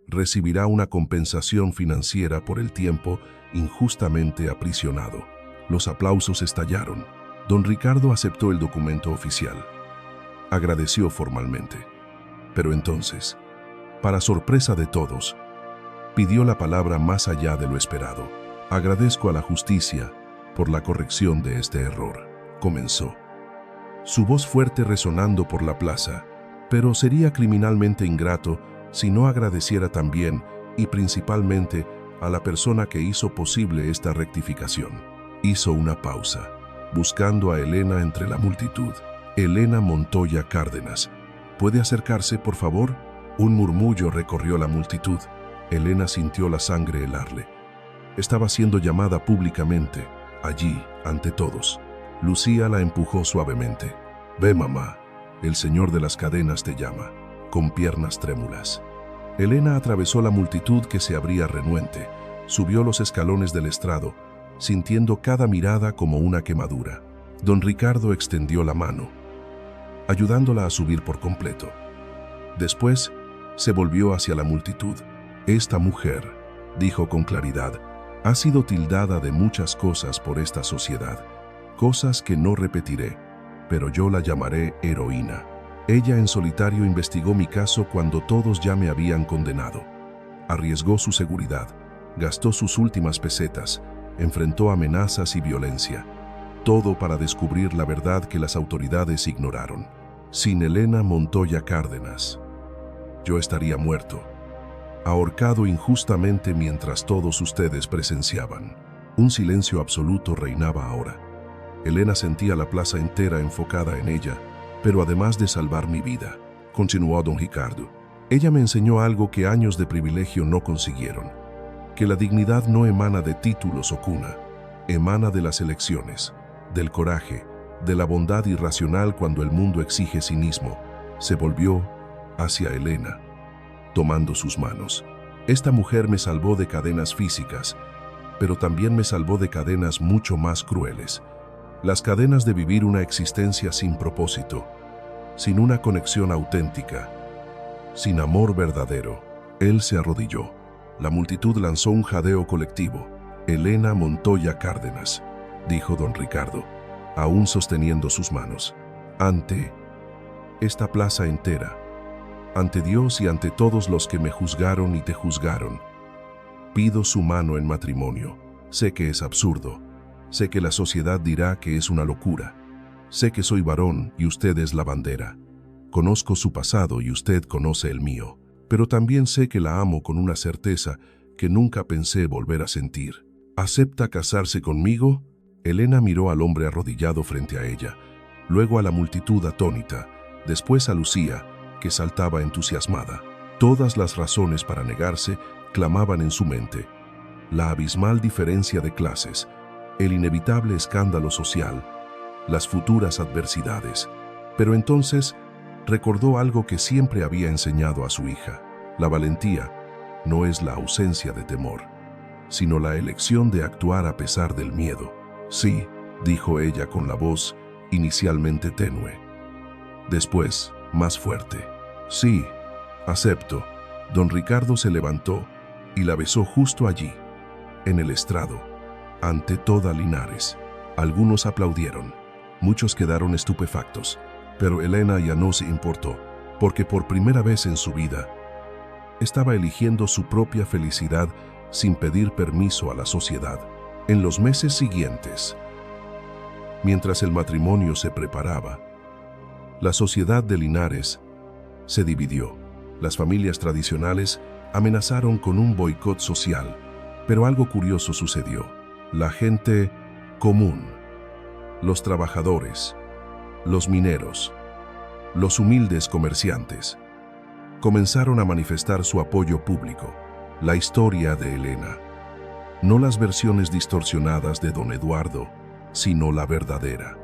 [SPEAKER 1] recibirá una compensación financiera por el tiempo injustamente aprisionado. Los aplausos estallaron. Don Ricardo aceptó el documento oficial. Agradeció formalmente. Pero entonces, para sorpresa de todos, pidió la palabra más allá de lo esperado. Agradezco a la justicia por la corrección de este error, comenzó. Su voz fuerte resonando por la plaza, pero sería criminalmente ingrato si no agradeciera también y principalmente a la persona que hizo posible esta rectificación. Hizo una pausa, buscando a Elena entre la multitud. Elena Montoya Cárdenas. ¿Puede acercarse, por favor? Un murmullo recorrió la multitud. Elena sintió la sangre helarle. Estaba siendo llamada públicamente, allí, ante todos. Lucía la empujó suavemente. Ve, mamá, el señor de las cadenas te llama, con piernas trémulas. Elena atravesó la multitud que se abría renuente, subió los escalones del estrado, sintiendo cada mirada como una quemadura. Don Ricardo extendió la mano, ayudándola a subir por completo. Después, se volvió hacia la multitud. Esta mujer, dijo con claridad, ha sido tildada de muchas cosas por esta sociedad, cosas que no repetiré, pero yo la llamaré heroína. Ella en solitario investigó mi caso cuando todos ya me habían condenado. Arriesgó su seguridad, gastó sus últimas pesetas, enfrentó amenazas y violencia, todo para descubrir la verdad que las autoridades ignoraron. Sin Elena Montoya Cárdenas, yo estaría muerto, ahorcado injustamente mientras todos ustedes presenciaban. Un silencio absoluto reinaba ahora. Elena sentía la plaza entera enfocada en ella, pero además de salvar mi vida, continuó don Ricardo, ella me enseñó algo que años de privilegio no consiguieron, que la dignidad no emana de títulos o cuna, emana de las elecciones, del coraje, de la bondad irracional cuando el mundo exige cinismo. Se volvió hacia Elena, tomando sus manos. Esta mujer me salvó de cadenas físicas, pero también me salvó de cadenas mucho más crueles. Las cadenas de vivir una existencia sin propósito, sin una conexión auténtica, sin amor verdadero. Él se arrodilló. La multitud lanzó un jadeo colectivo. Elena Montoya Cárdenas, dijo don Ricardo, aún sosteniendo sus manos. Ante esta plaza entera, ante Dios y ante todos los que me juzgaron y te juzgaron, pido su mano en matrimonio. Sé que es absurdo. Sé que la sociedad dirá que es una locura. Sé que soy varón y usted es la bandera. Conozco su pasado y usted conoce el mío. Pero también sé que la amo con una certeza que nunca pensé volver a sentir. ¿Acepta casarse conmigo? Elena miró al hombre arrodillado frente a ella, luego a la multitud atónita, después a Lucía, que saltaba entusiasmada. Todas las razones para negarse clamaban en su mente. La abismal diferencia de clases, el inevitable escándalo social, las futuras adversidades. Pero entonces recordó algo que siempre había enseñado a su hija. La valentía no es la ausencia de temor, sino la elección de actuar a pesar del miedo. Sí, dijo ella con la voz inicialmente tenue. Después, más fuerte. Sí, acepto. Don Ricardo se levantó, y la besó justo allí, en el estrado, ante toda Linares. Algunos aplaudieron, muchos quedaron estupefactos, pero Elena ya no se importó, porque por primera vez en su vida estaba eligiendo su propia felicidad sin pedir permiso a la sociedad. En los meses siguientes, mientras el matrimonio se preparaba, la sociedad de Linares se dividió. Las familias tradicionales amenazaron con un boicot social, pero algo curioso sucedió. La gente común, los trabajadores, los mineros, los humildes comerciantes, comenzaron a manifestar su apoyo público. La historia de Elena, no las versiones distorsionadas de don Eduardo, sino la verdadera,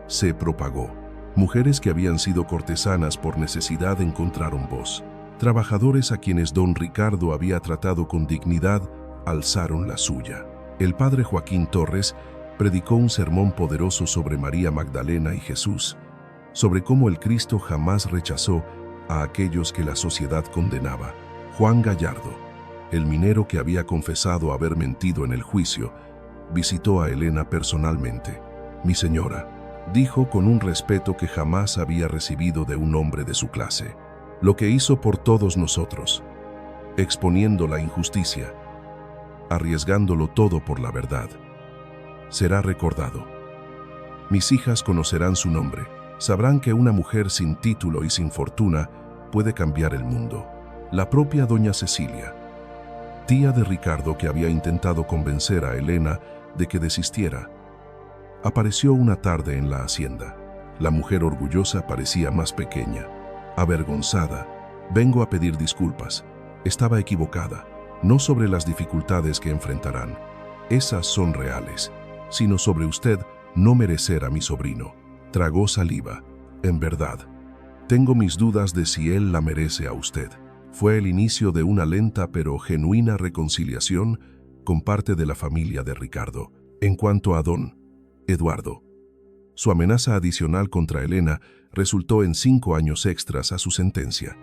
[SPEAKER 1] se propagó. Mujeres que habían sido cortesanas por necesidad encontraron voz. Trabajadores a quienes don Ricardo había tratado con dignidad alzaron la suya. El padre Joaquín Torres predicó un sermón poderoso sobre María Magdalena y Jesús, sobre cómo el Cristo jamás rechazó a aquellos que la sociedad condenaba. Juan Gallardo, el minero que había confesado haber mentido en el juicio, visitó a Elena personalmente. «Mi señora», dijo con un respeto que jamás había recibido de un hombre de su clase, «lo que hizo por todos nosotros, exponiendo la injusticia, arriesgándolo todo por la verdad, será recordado. Mis hijas conocerán su nombre, sabrán que una mujer sin título y sin fortuna puede cambiar el mundo». La propia doña Cecilia, tía de Ricardo, que había intentado convencer a Elena de que desistiera, apareció una tarde en la hacienda. La mujer orgullosa parecía más pequeña. Avergonzada: «Vengo a pedir disculpas. Estaba equivocada, no sobre las dificultades que enfrentarán. Esas son reales, sino sobre usted no merecer a mi sobrino». Tragó saliva. «En verdad, tengo mis dudas de si él la merece a usted». Fue el inicio de una lenta pero genuina reconciliación con parte de la familia de Ricardo. En cuanto a don Eduardo, su amenaza adicional contra Elena resultó en 5 años extras a su sentencia.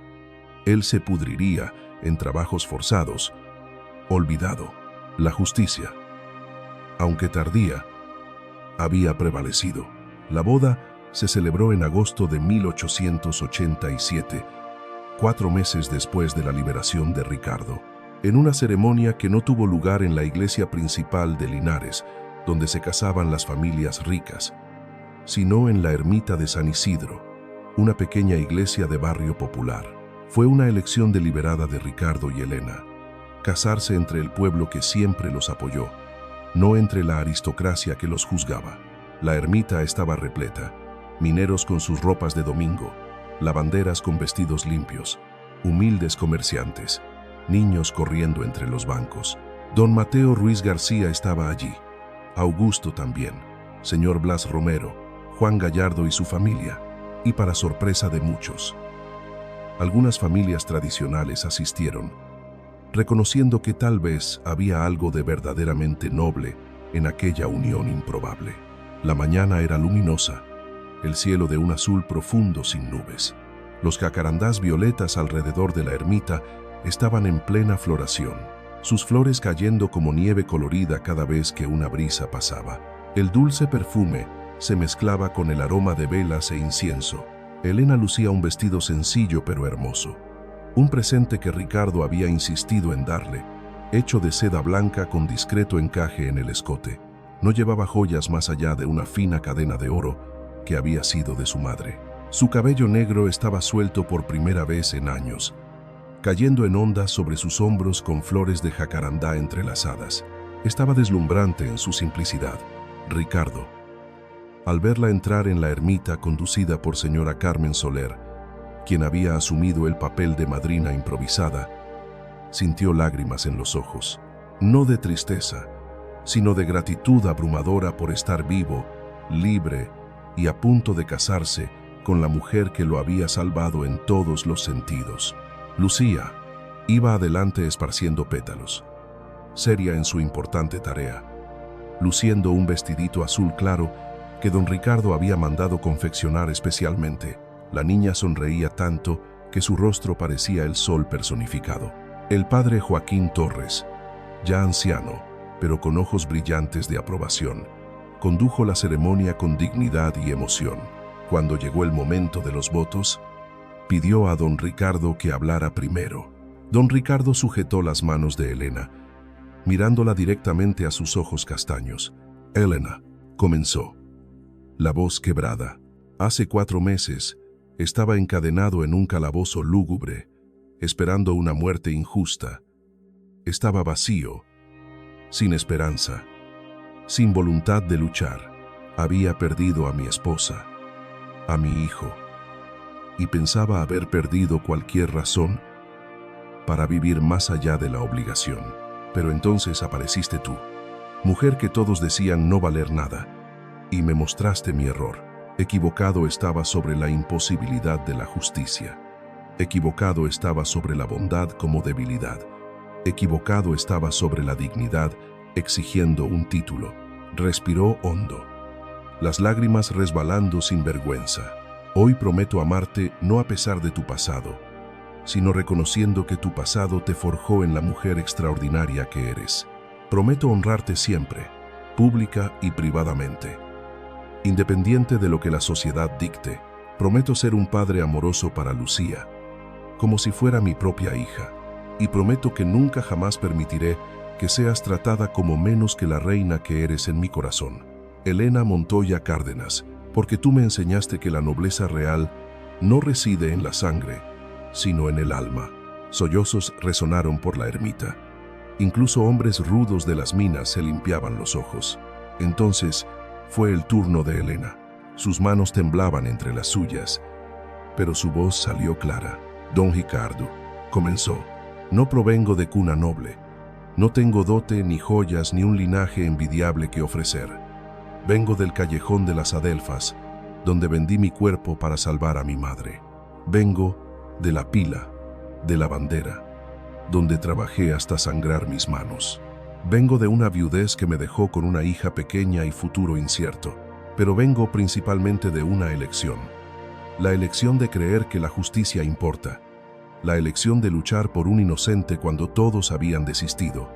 [SPEAKER 1] Él se pudriría en trabajos forzados. Olvidado. La justicia, aunque tardía, había prevalecido. La boda se celebró en agosto de 1887, 4 meses después de la liberación de Ricardo, en una ceremonia que no tuvo lugar en la iglesia principal de Linares, donde se casaban las familias ricas, sino en la ermita de San Isidro, una pequeña iglesia de barrio popular. Fue una elección deliberada de Ricardo y Elena, casarse entre el pueblo que siempre los apoyó, no entre la aristocracia que los juzgaba. La ermita estaba repleta, mineros con sus ropas de domingo, lavanderas con vestidos limpios, humildes comerciantes, niños corriendo entre los bancos. Don Mateo Ruiz García estaba allí, Augusto también, señor Blas Romero, Juan Gallardo y su familia, y para sorpresa de muchos, algunas familias tradicionales asistieron, reconociendo que tal vez había algo de verdaderamente noble en aquella unión improbable. La mañana era luminosa, el cielo de un azul profundo sin nubes. Los jacarandás violetas alrededor de la ermita estaban en plena floración, sus flores cayendo como nieve colorida cada vez que una brisa pasaba. El dulce perfume se mezclaba con el aroma de velas e incienso. Elena lucía un vestido sencillo pero hermoso, un presente que Ricardo había insistido en darle, hecho de seda blanca con discreto encaje en el escote. No llevaba joyas más allá de una fina cadena de oro que había sido de su madre. Su cabello negro estaba suelto por primera vez en años, cayendo en ondas sobre sus hombros con flores de jacarandá entrelazadas. Estaba deslumbrante en su simplicidad. Ricardo, al verla entrar en la ermita conducida por señora Carmen Soler, quien había asumido el papel de madrina improvisada, sintió lágrimas en los ojos, no de tristeza, sino de gratitud abrumadora por estar vivo, libre y a punto de casarse con la mujer que lo había salvado en todos los sentidos. Lucía iba adelante esparciendo pétalos, seria en su importante tarea, luciendo un vestidito azul claro que don Ricardo había mandado confeccionar especialmente. La niña sonreía tanto que su rostro parecía el sol personificado. El padre Joaquín Torres, ya anciano, pero con ojos brillantes de aprobación, condujo la ceremonia con dignidad y emoción. Cuando llegó el momento de los votos, pidió a don Ricardo que hablara primero. Don Ricardo sujetó las manos de Elena, mirándola directamente a sus ojos castaños. Elena, comenzó, la voz quebrada. Hace 4 meses, estaba encadenado en un calabozo lúgubre, esperando una muerte injusta. Estaba vacío, sin esperanza, sin voluntad de luchar. Había perdido a mi esposa, a mi hijo, y pensaba haber perdido cualquier razón para vivir más allá de la obligación. Pero entonces apareciste tú, mujer que todos decían no valer nada, y me mostraste mi error. Equivocado estaba sobre la imposibilidad de la justicia. Equivocado estaba sobre la bondad como debilidad. Equivocado estaba sobre la dignidad, exigiendo un título. Respiró hondo, las lágrimas resbalando sin vergüenza. Hoy prometo amarte no a pesar de tu pasado, sino reconociendo que tu pasado te forjó en la mujer extraordinaria que eres. Prometo honrarte siempre, pública y privadamente. Independiente de lo que la sociedad dicte, prometo ser un padre amoroso para Lucía, como si fuera mi propia hija, y prometo que nunca jamás permitiré que seas tratada como menos que la reina que eres en mi corazón. Elena Montoya Cárdenas, porque tú me enseñaste que la nobleza real no reside en la sangre, sino en el alma. Sollozos resonaron por la ermita. Incluso hombres rudos de las minas se limpiaban los ojos. Entonces fue el turno de Elena. Sus manos temblaban entre las suyas, pero su voz salió clara. Don Ricardo, comenzó, no provengo de cuna noble. No tengo dote, ni joyas, ni un linaje envidiable que ofrecer. Vengo del callejón de las Adelfas, donde vendí mi cuerpo para salvar a mi madre. Vengo de la pila, de la bandera, donde trabajé hasta sangrar mis manos. Vengo de una viudez que me dejó con una hija pequeña y futuro incierto, pero vengo principalmente de una elección. La elección de creer que la justicia importa. La elección de luchar por un inocente cuando todos habían desistido.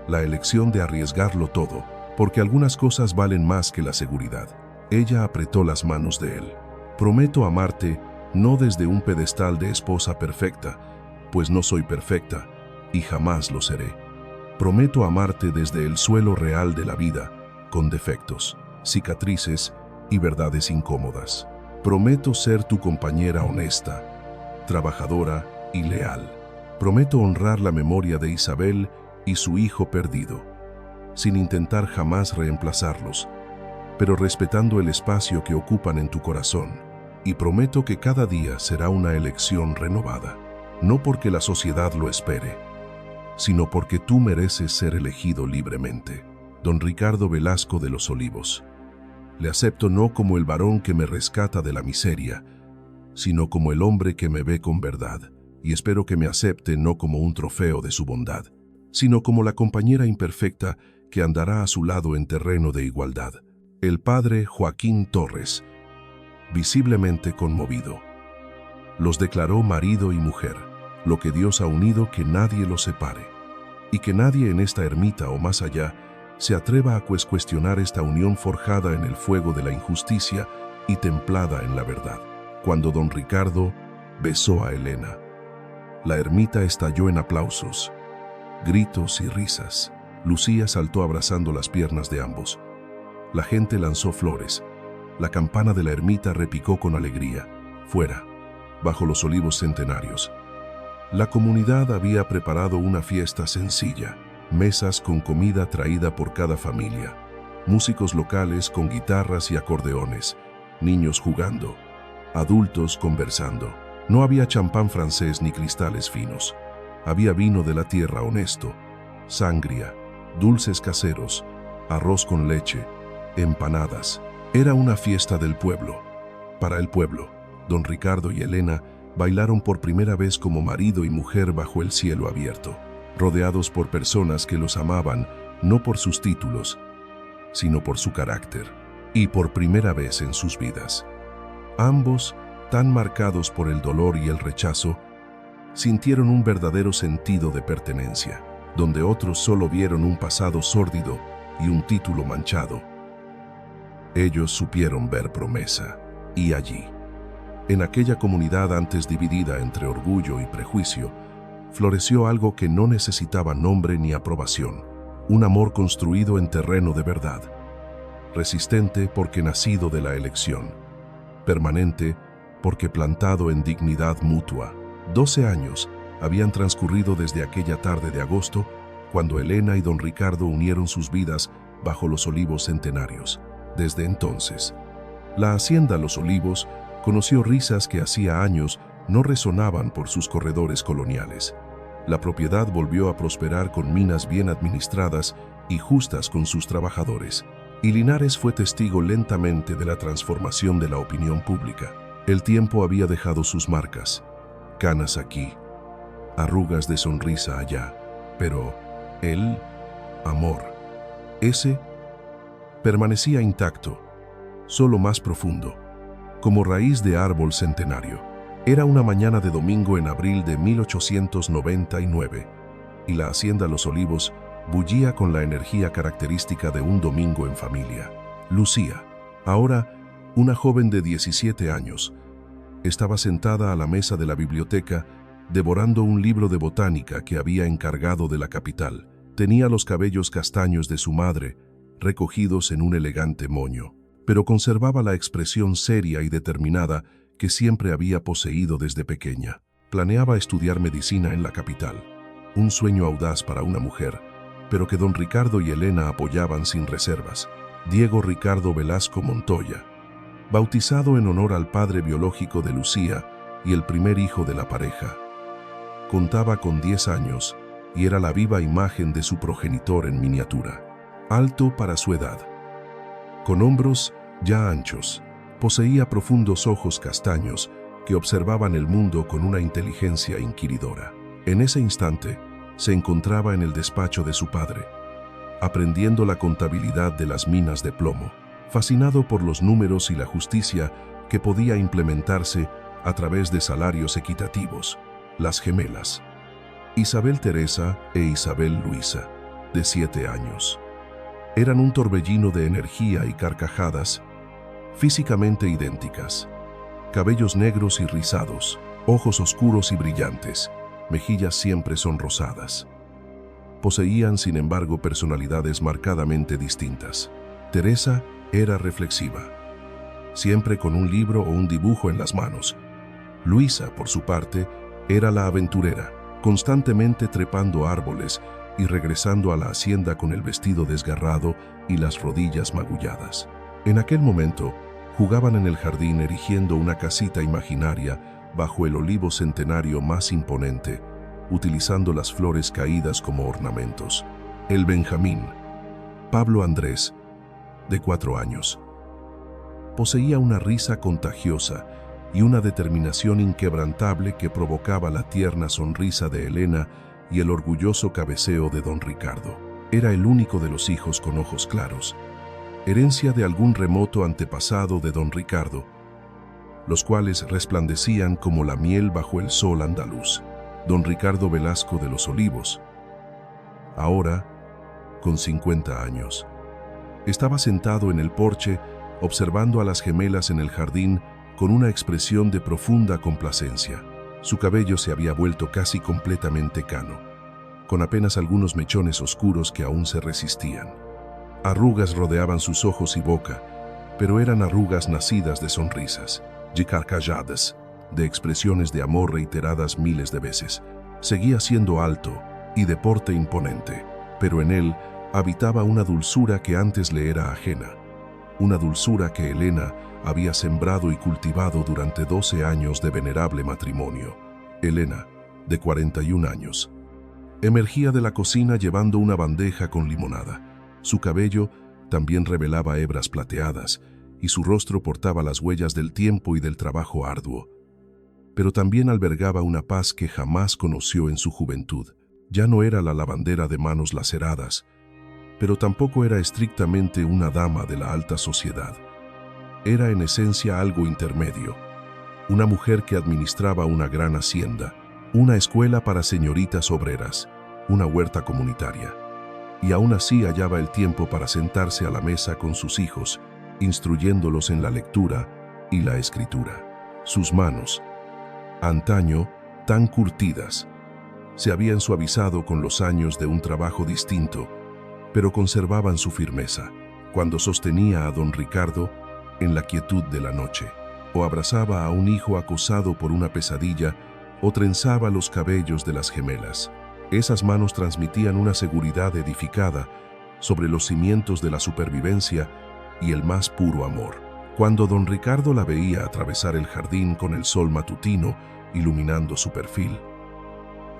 [SPEAKER 1] La elección de arriesgarlo todo, porque algunas cosas valen más que la seguridad. Ella apretó las manos de él. Prometo amarte no desde un pedestal de esposa perfecta, pues no soy perfecta y jamás lo seré. Prometo amarte desde el suelo real de la vida, con defectos, cicatrices y verdades incómodas. Prometo ser tu compañera honesta, trabajadora y leal. Prometo honrar la memoria de Isabel y su hijo perdido, sin intentar jamás reemplazarlos, pero respetando el espacio que ocupan en tu corazón. Y prometo que cada día será una elección renovada, no porque la sociedad lo espere, sino porque tú mereces ser elegido libremente. Don Ricardo Velasco de los Olivos. Le acepto no como el varón que me rescata de la miseria, sino como el hombre que me ve con verdad, y espero que me acepte no como un trofeo de su bondad, sino como la compañera imperfecta que andará a su lado en terreno de igualdad. El padre Joaquín Torres, visiblemente conmovido, los declaró marido y mujer, lo que Dios ha unido que nadie los separe, y que nadie en esta ermita o más allá se atreva a cuestionar esta unión forjada en el fuego de la injusticia y templada en la verdad. Cuando don Ricardo besó a Elena, la ermita estalló en aplausos, gritos y risas. Lucía saltó abrazando las piernas de ambos. La gente lanzó flores. La campana de la ermita repicó con alegría. Fuera, bajo los olivos centenarios, la comunidad había preparado una fiesta sencilla. Mesas con comida traída por cada familia, músicos locales con guitarras y acordeones, niños jugando, adultos conversando. No había champán francés ni cristales finos. Había vino de la tierra honesto, sangria, dulces caseros, arroz con leche, empanadas. Era una fiesta del pueblo. Para el pueblo, don Ricardo y Elena bailaron por primera vez como marido y mujer bajo el cielo abierto, rodeados por personas que los amaban no por sus títulos, sino por su carácter, y por primera vez en sus vidas. Ambos, tan marcados por el dolor y el rechazo, sintieron un verdadero sentido de pertenencia, donde otros solo vieron un pasado sórdido y un título manchado. Ellos supieron ver promesa, y allí, en aquella comunidad antes dividida entre orgullo y prejuicio, floreció algo que no necesitaba nombre ni aprobación, un amor construido en terreno de verdad, resistente porque nacido de la elección, permanente porque plantado en dignidad mutua. 12 años habían transcurrido desde aquella tarde de agosto, cuando Elena y don Ricardo unieron sus vidas bajo los olivos centenarios. Desde entonces, la hacienda Los Olivos conoció risas que hacía años no resonaban por sus corredores coloniales. La propiedad volvió a prosperar con minas bien administradas y justas con sus trabajadores. Y Linares fue testigo lentamente de la transformación de la opinión pública. El tiempo había dejado sus marcas, canas aquí, arrugas de sonrisa allá, pero el amor, ese, permanecía intacto, solo más profundo, como raíz de árbol centenario. Era una mañana de domingo en abril de 1899, y la hacienda Los Olivos bullía con la energía característica de un domingo en familia. Lucía, ahora una joven de 17 años, estaba sentada a la mesa de la biblioteca devorando un libro de botánica que había encargado de la capital. Tenía los cabellos castaños de su madre, recogidos en un elegante moño, pero conservaba la expresión seria y determinada que siempre había poseído desde pequeña. Planeaba estudiar medicina en la capital, un sueño audaz para una mujer, pero que don Ricardo y Elena apoyaban sin reservas. Diego Ricardo Velasco Montoya, bautizado en honor al padre biológico de Lucía y el primer hijo de la pareja, contaba con 10 años y era la viva imagen de su progenitor en miniatura. Alto para su edad, con hombros ya anchos, poseía profundos ojos castaños que observaban el mundo con una inteligencia inquiridora. En ese instante, se encontraba en el despacho de su padre, aprendiendo la contabilidad de las minas de plomo, fascinado por los números y la justicia que podía implementarse a través de salarios equitativos. Las gemelas, Isabel Teresa e Isabel Luisa, de 7 años, eran un torbellino de energía y carcajadas, físicamente idénticas, cabellos negros y rizados, ojos oscuros y brillantes, mejillas siempre sonrosadas. Poseían, sin embargo, personalidades marcadamente distintas. Teresa era reflexiva, siempre con un libro o un dibujo en las manos. Luisa, por su parte, era la aventurera, constantemente trepando árboles y regresando a la hacienda con el vestido desgarrado y las rodillas magulladas. En aquel momento, jugaban en el jardín erigiendo una casita imaginaria bajo el olivo centenario más imponente, utilizando las flores caídas como ornamentos. El Benjamín, Pablo Andrés, de 4 años, poseía una risa contagiosa y una determinación inquebrantable que provocaba la tierna sonrisa de Elena y el orgulloso cabeceo de don Ricardo. Era el único de los hijos con ojos claros, herencia de algún remoto antepasado de don Ricardo, los cuales resplandecían como la miel bajo el sol andaluz. Don Ricardo Velasco de Los Olivos, ahora con 50 años, estaba sentado en el porche observando a las gemelas en el jardín con una expresión de profunda complacencia. Su cabello se había vuelto casi completamente cano, con apenas algunos mechones oscuros que aún se resistían. Arrugas rodeaban sus ojos y boca, pero eran arrugas nacidas de sonrisas, de carcajadas, de expresiones de amor reiteradas miles de veces. Seguía siendo alto y de porte imponente, pero en él habitaba una dulzura que antes le era ajena, una dulzura que Elena había sembrado y cultivado durante 12 años de venerable matrimonio. Elena, de 41 años, emergía de la cocina llevando una bandeja con limonada. Su cabello también revelaba hebras plateadas y su rostro portaba las huellas del tiempo y del trabajo arduo. Pero también albergaba una paz que jamás conoció en su juventud. Ya no era la lavandera de manos laceradas, pero tampoco era estrictamente una dama de la alta sociedad. Era en esencia algo intermedio, una mujer que administraba una gran hacienda, una escuela para señoritas obreras, una huerta comunitaria. Y aún así hallaba el tiempo para sentarse a la mesa con sus hijos, instruyéndolos en la lectura y la escritura. Sus manos, antaño tan curtidas, se habían suavizado con los años de un trabajo distinto, pero conservaban su firmeza cuando sostenía a don Ricardo en la quietud de la noche, o abrazaba a un hijo acosado por una pesadilla, o trenzaba los cabellos de las gemelas. Esas manos transmitían una seguridad edificada sobre los cimientos de la supervivencia y el más puro amor. Cuando don Ricardo la veía atravesar el jardín con el sol matutino iluminando su perfil,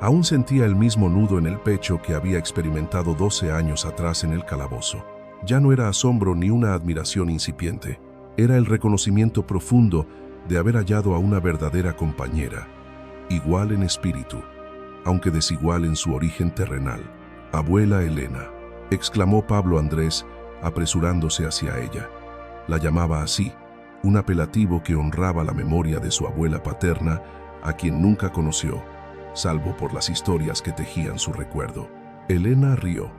[SPEAKER 1] aún sentía el mismo nudo en el pecho que había experimentado 12 años atrás en el calabozo. Ya no era asombro ni una admiración incipiente, era el reconocimiento profundo de haber hallado a una verdadera compañera, igual en espíritu, aunque desigual en su origen terrenal. «Abuela Elena», exclamó Pablo Andrés, apresurándose hacia ella. La llamaba así, un apelativo que honraba la memoria de su abuela paterna, a quien nunca conoció, salvo por las historias que tejían su recuerdo. Elena rió,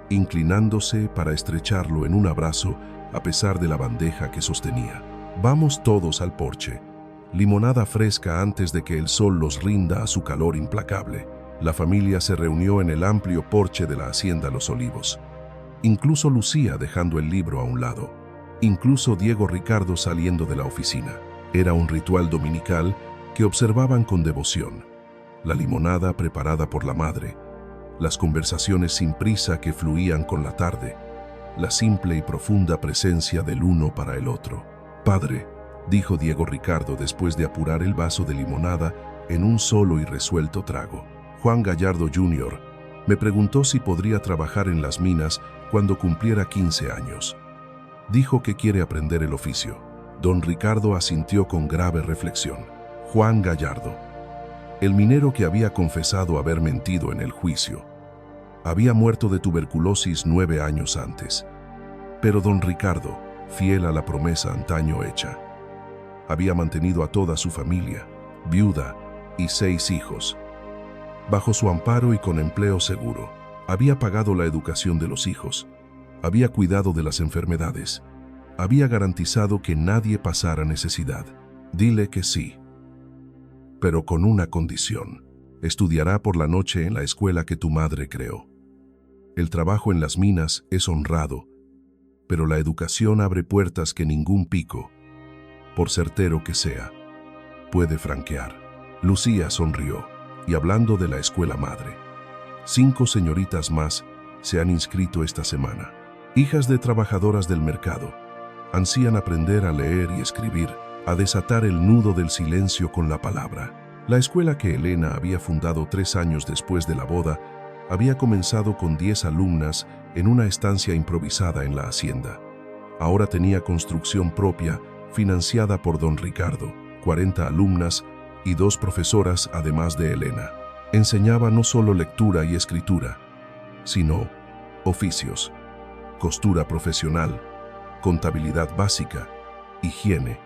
[SPEAKER 1] inclinándose para estrecharlo en un abrazo a pesar de la bandeja que sostenía. «Vamos todos al porche. Limonada fresca antes de que el sol los rinda a su calor implacable». La familia se reunió en el amplio porche de la hacienda Los Olivos. Incluso Lucía dejando el libro a un lado. Incluso Diego Ricardo saliendo de la oficina. Era un ritual dominical que observaban con devoción. La limonada preparada por la madre, las conversaciones sin prisa que fluían con la tarde, la simple y profunda presencia del uno para el otro. «Padre», dijo Diego Ricardo después de apurar el vaso de limonada en un solo y resuelto trago. «Juan Gallardo Jr. me preguntó si podría trabajar en las minas cuando cumpliera 15 años. Dijo que quiere aprender el oficio». Don Ricardo asintió con grave reflexión. Juan Gallardo, el minero que había confesado haber mentido en el juicio, había muerto de tuberculosis 9 años antes. Pero don Ricardo, fiel a la promesa antaño hecha, había mantenido a toda su familia, viuda y 6 hijos, bajo su amparo y con empleo seguro. Había pagado la educación de los hijos, había cuidado de las enfermedades, había garantizado que nadie pasara necesidad. «Dile que sí, pero con una condición. Estudiará por la noche en la escuela que tu madre creó. El trabajo en las minas es honrado, pero la educación abre puertas que ningún pico, por certero que sea, puede franquear». Lucía sonrió, y hablando de la escuela madre, 5 señoritas más se han inscrito esta semana. Hijas de trabajadoras del mercado, ansían aprender a leer y escribir, a desatar el nudo del silencio con la palabra. La escuela que Elena había fundado 3 años después de la boda había comenzado con 10 alumnas en una estancia improvisada en la hacienda. Ahora tenía construcción propia, financiada por don Ricardo, 40 alumnas y 2 profesoras además de Elena. Enseñaba no solo lectura y escritura, sino oficios, costura profesional, contabilidad básica, higiene,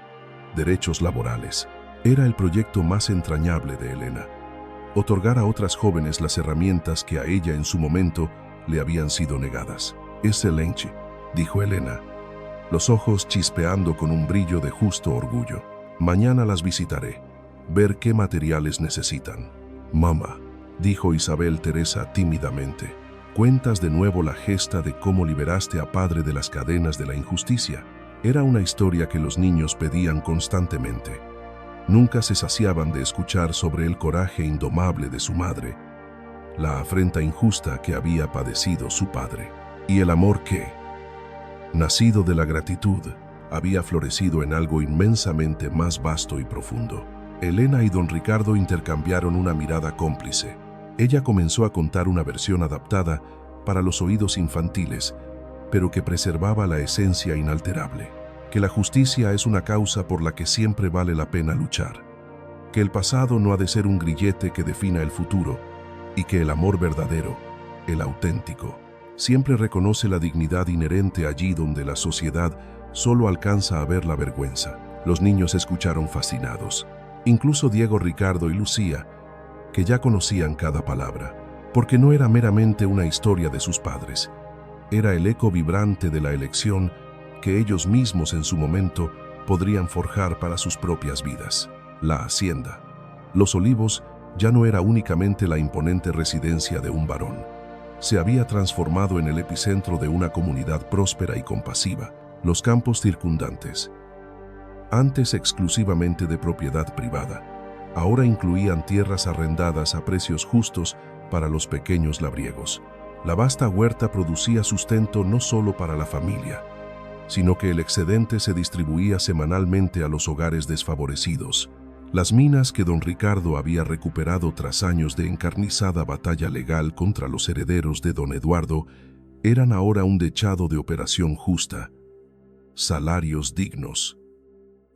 [SPEAKER 1] derechos laborales. Era el proyecto más entrañable de Elena: otorgar a otras jóvenes las herramientas que a ella en su momento le habían sido negadas. «Excelente», dijo Elena, los ojos chispeando con un brillo de justo orgullo. «Mañana las visitaré, ver qué materiales necesitan». «Mamá», dijo Isabel Teresa tímidamente, «¿cuentas de nuevo la gesta de cómo liberaste a padre de las cadenas de la injusticia?» Era una historia que los niños pedían constantemente. Nunca se saciaban de escuchar sobre el coraje indomable de su madre, la afrenta injusta que había padecido su padre, y el amor que, nacido de la gratitud, había florecido en algo inmensamente más vasto y profundo. Elena y don Ricardo intercambiaron una mirada cómplice. Ella comenzó a contar una versión adaptada para los oídos infantiles, pero que preservaba la esencia inalterable: que la justicia es una causa por la que siempre vale la pena luchar, que el pasado no ha de ser un grillete que defina el futuro, y que el amor verdadero, el auténtico, siempre reconoce la dignidad inherente allí donde la sociedad solo alcanza a ver la vergüenza. Los niños escucharon fascinados. Incluso Diego Ricardo y Lucía, que ya conocían cada palabra, porque no era meramente una historia de sus padres, era el eco vibrante de la elección que ellos mismos en su momento podrían forjar para sus propias vidas. La hacienda. Los Olivos ya no era únicamente la imponente residencia de un varón. Se había transformado en el epicentro de una comunidad próspera y compasiva. Los campos circundantes, antes exclusivamente de propiedad privada, ahora incluían tierras arrendadas a precios justos para los pequeños labriegos. La vasta huerta producía sustento no solo para la familia, sino que el excedente se distribuía semanalmente a los hogares desfavorecidos. Las minas que don Ricardo había recuperado tras años de encarnizada batalla legal contra los herederos de don Eduardo eran ahora un dechado de operación justa. Salarios dignos.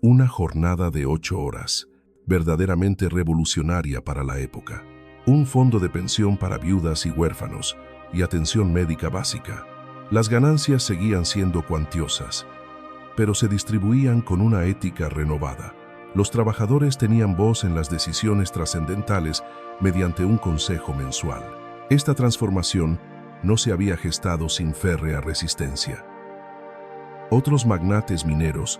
[SPEAKER 1] Una jornada de 8 horas, verdaderamente revolucionaria para la época. Un fondo de pensión para viudas y huérfanos y atención médica básica. Las ganancias seguían siendo cuantiosas, pero se distribuían con una ética renovada. Los trabajadores tenían voz en las decisiones trascendentales mediante un consejo mensual. Esta transformación no se había gestado sin férrea resistencia. Otros magnates mineros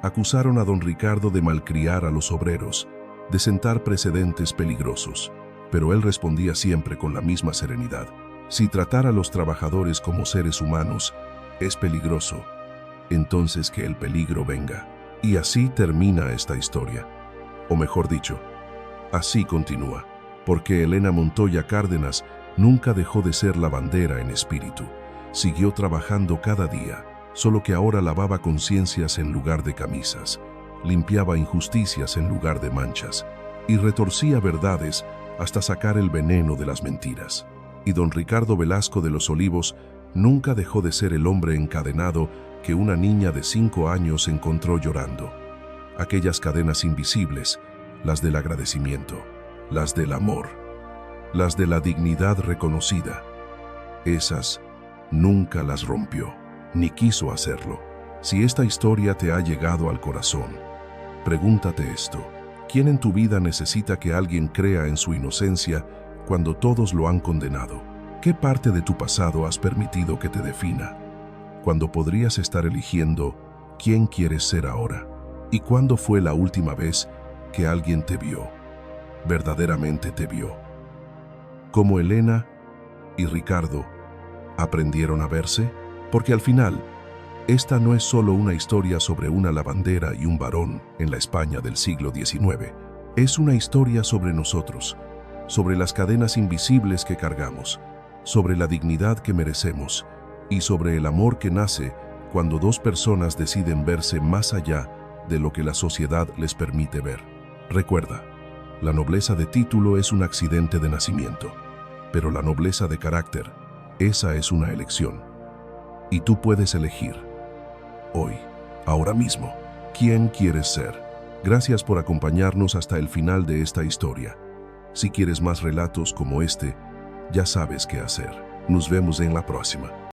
[SPEAKER 1] acusaron a don Ricardo de malcriar a los obreros, de sentar precedentes peligrosos, pero él respondía siempre con la misma serenidad. Si tratar a los trabajadores como seres humanos es peligroso, entonces que el peligro venga. Y así termina esta historia. O mejor dicho, así continúa, porque Elena Montoya Cárdenas nunca dejó de ser lavandera en espíritu. Siguió trabajando cada día, solo que ahora lavaba conciencias en lugar de camisas, limpiaba injusticias en lugar de manchas, y retorcía verdades hasta sacar el veneno de las mentiras. Y don Ricardo Velasco de los Olivos nunca dejó de ser el hombre encadenado que una niña de 5 años encontró llorando. Aquellas cadenas invisibles, las del agradecimiento, las del amor, las de la dignidad reconocida. Esas nunca las rompió, ni quiso hacerlo. Si esta historia te ha llegado al corazón, pregúntate esto: ¿quién en tu vida necesita que alguien crea en su inocencia cuando todos lo han condenado? ¿Qué parte de tu pasado has permitido que te defina, cuando podrías estar eligiendo quién quieres ser ahora? ¿Y cuándo fue la última vez que alguien te vio, verdaderamente te vio? ¿Cómo Elena y Ricardo aprendieron a verse? Porque al final, esta no es solo una historia sobre una lavandera y un varón en la España del siglo XIX. Es una historia sobre nosotros, sobre las cadenas invisibles que cargamos, sobre la dignidad que merecemos y sobre el amor que nace cuando dos personas deciden verse más allá de lo que la sociedad les permite ver. Recuerda, la nobleza de título es un accidente de nacimiento, pero la nobleza de carácter, esa es una elección. Y tú puedes elegir, hoy, ahora mismo, quién quieres ser. Gracias por acompañarnos hasta el final de esta historia. Si quieres más relatos como este, ya sabes qué hacer. Nos vemos en la próxima.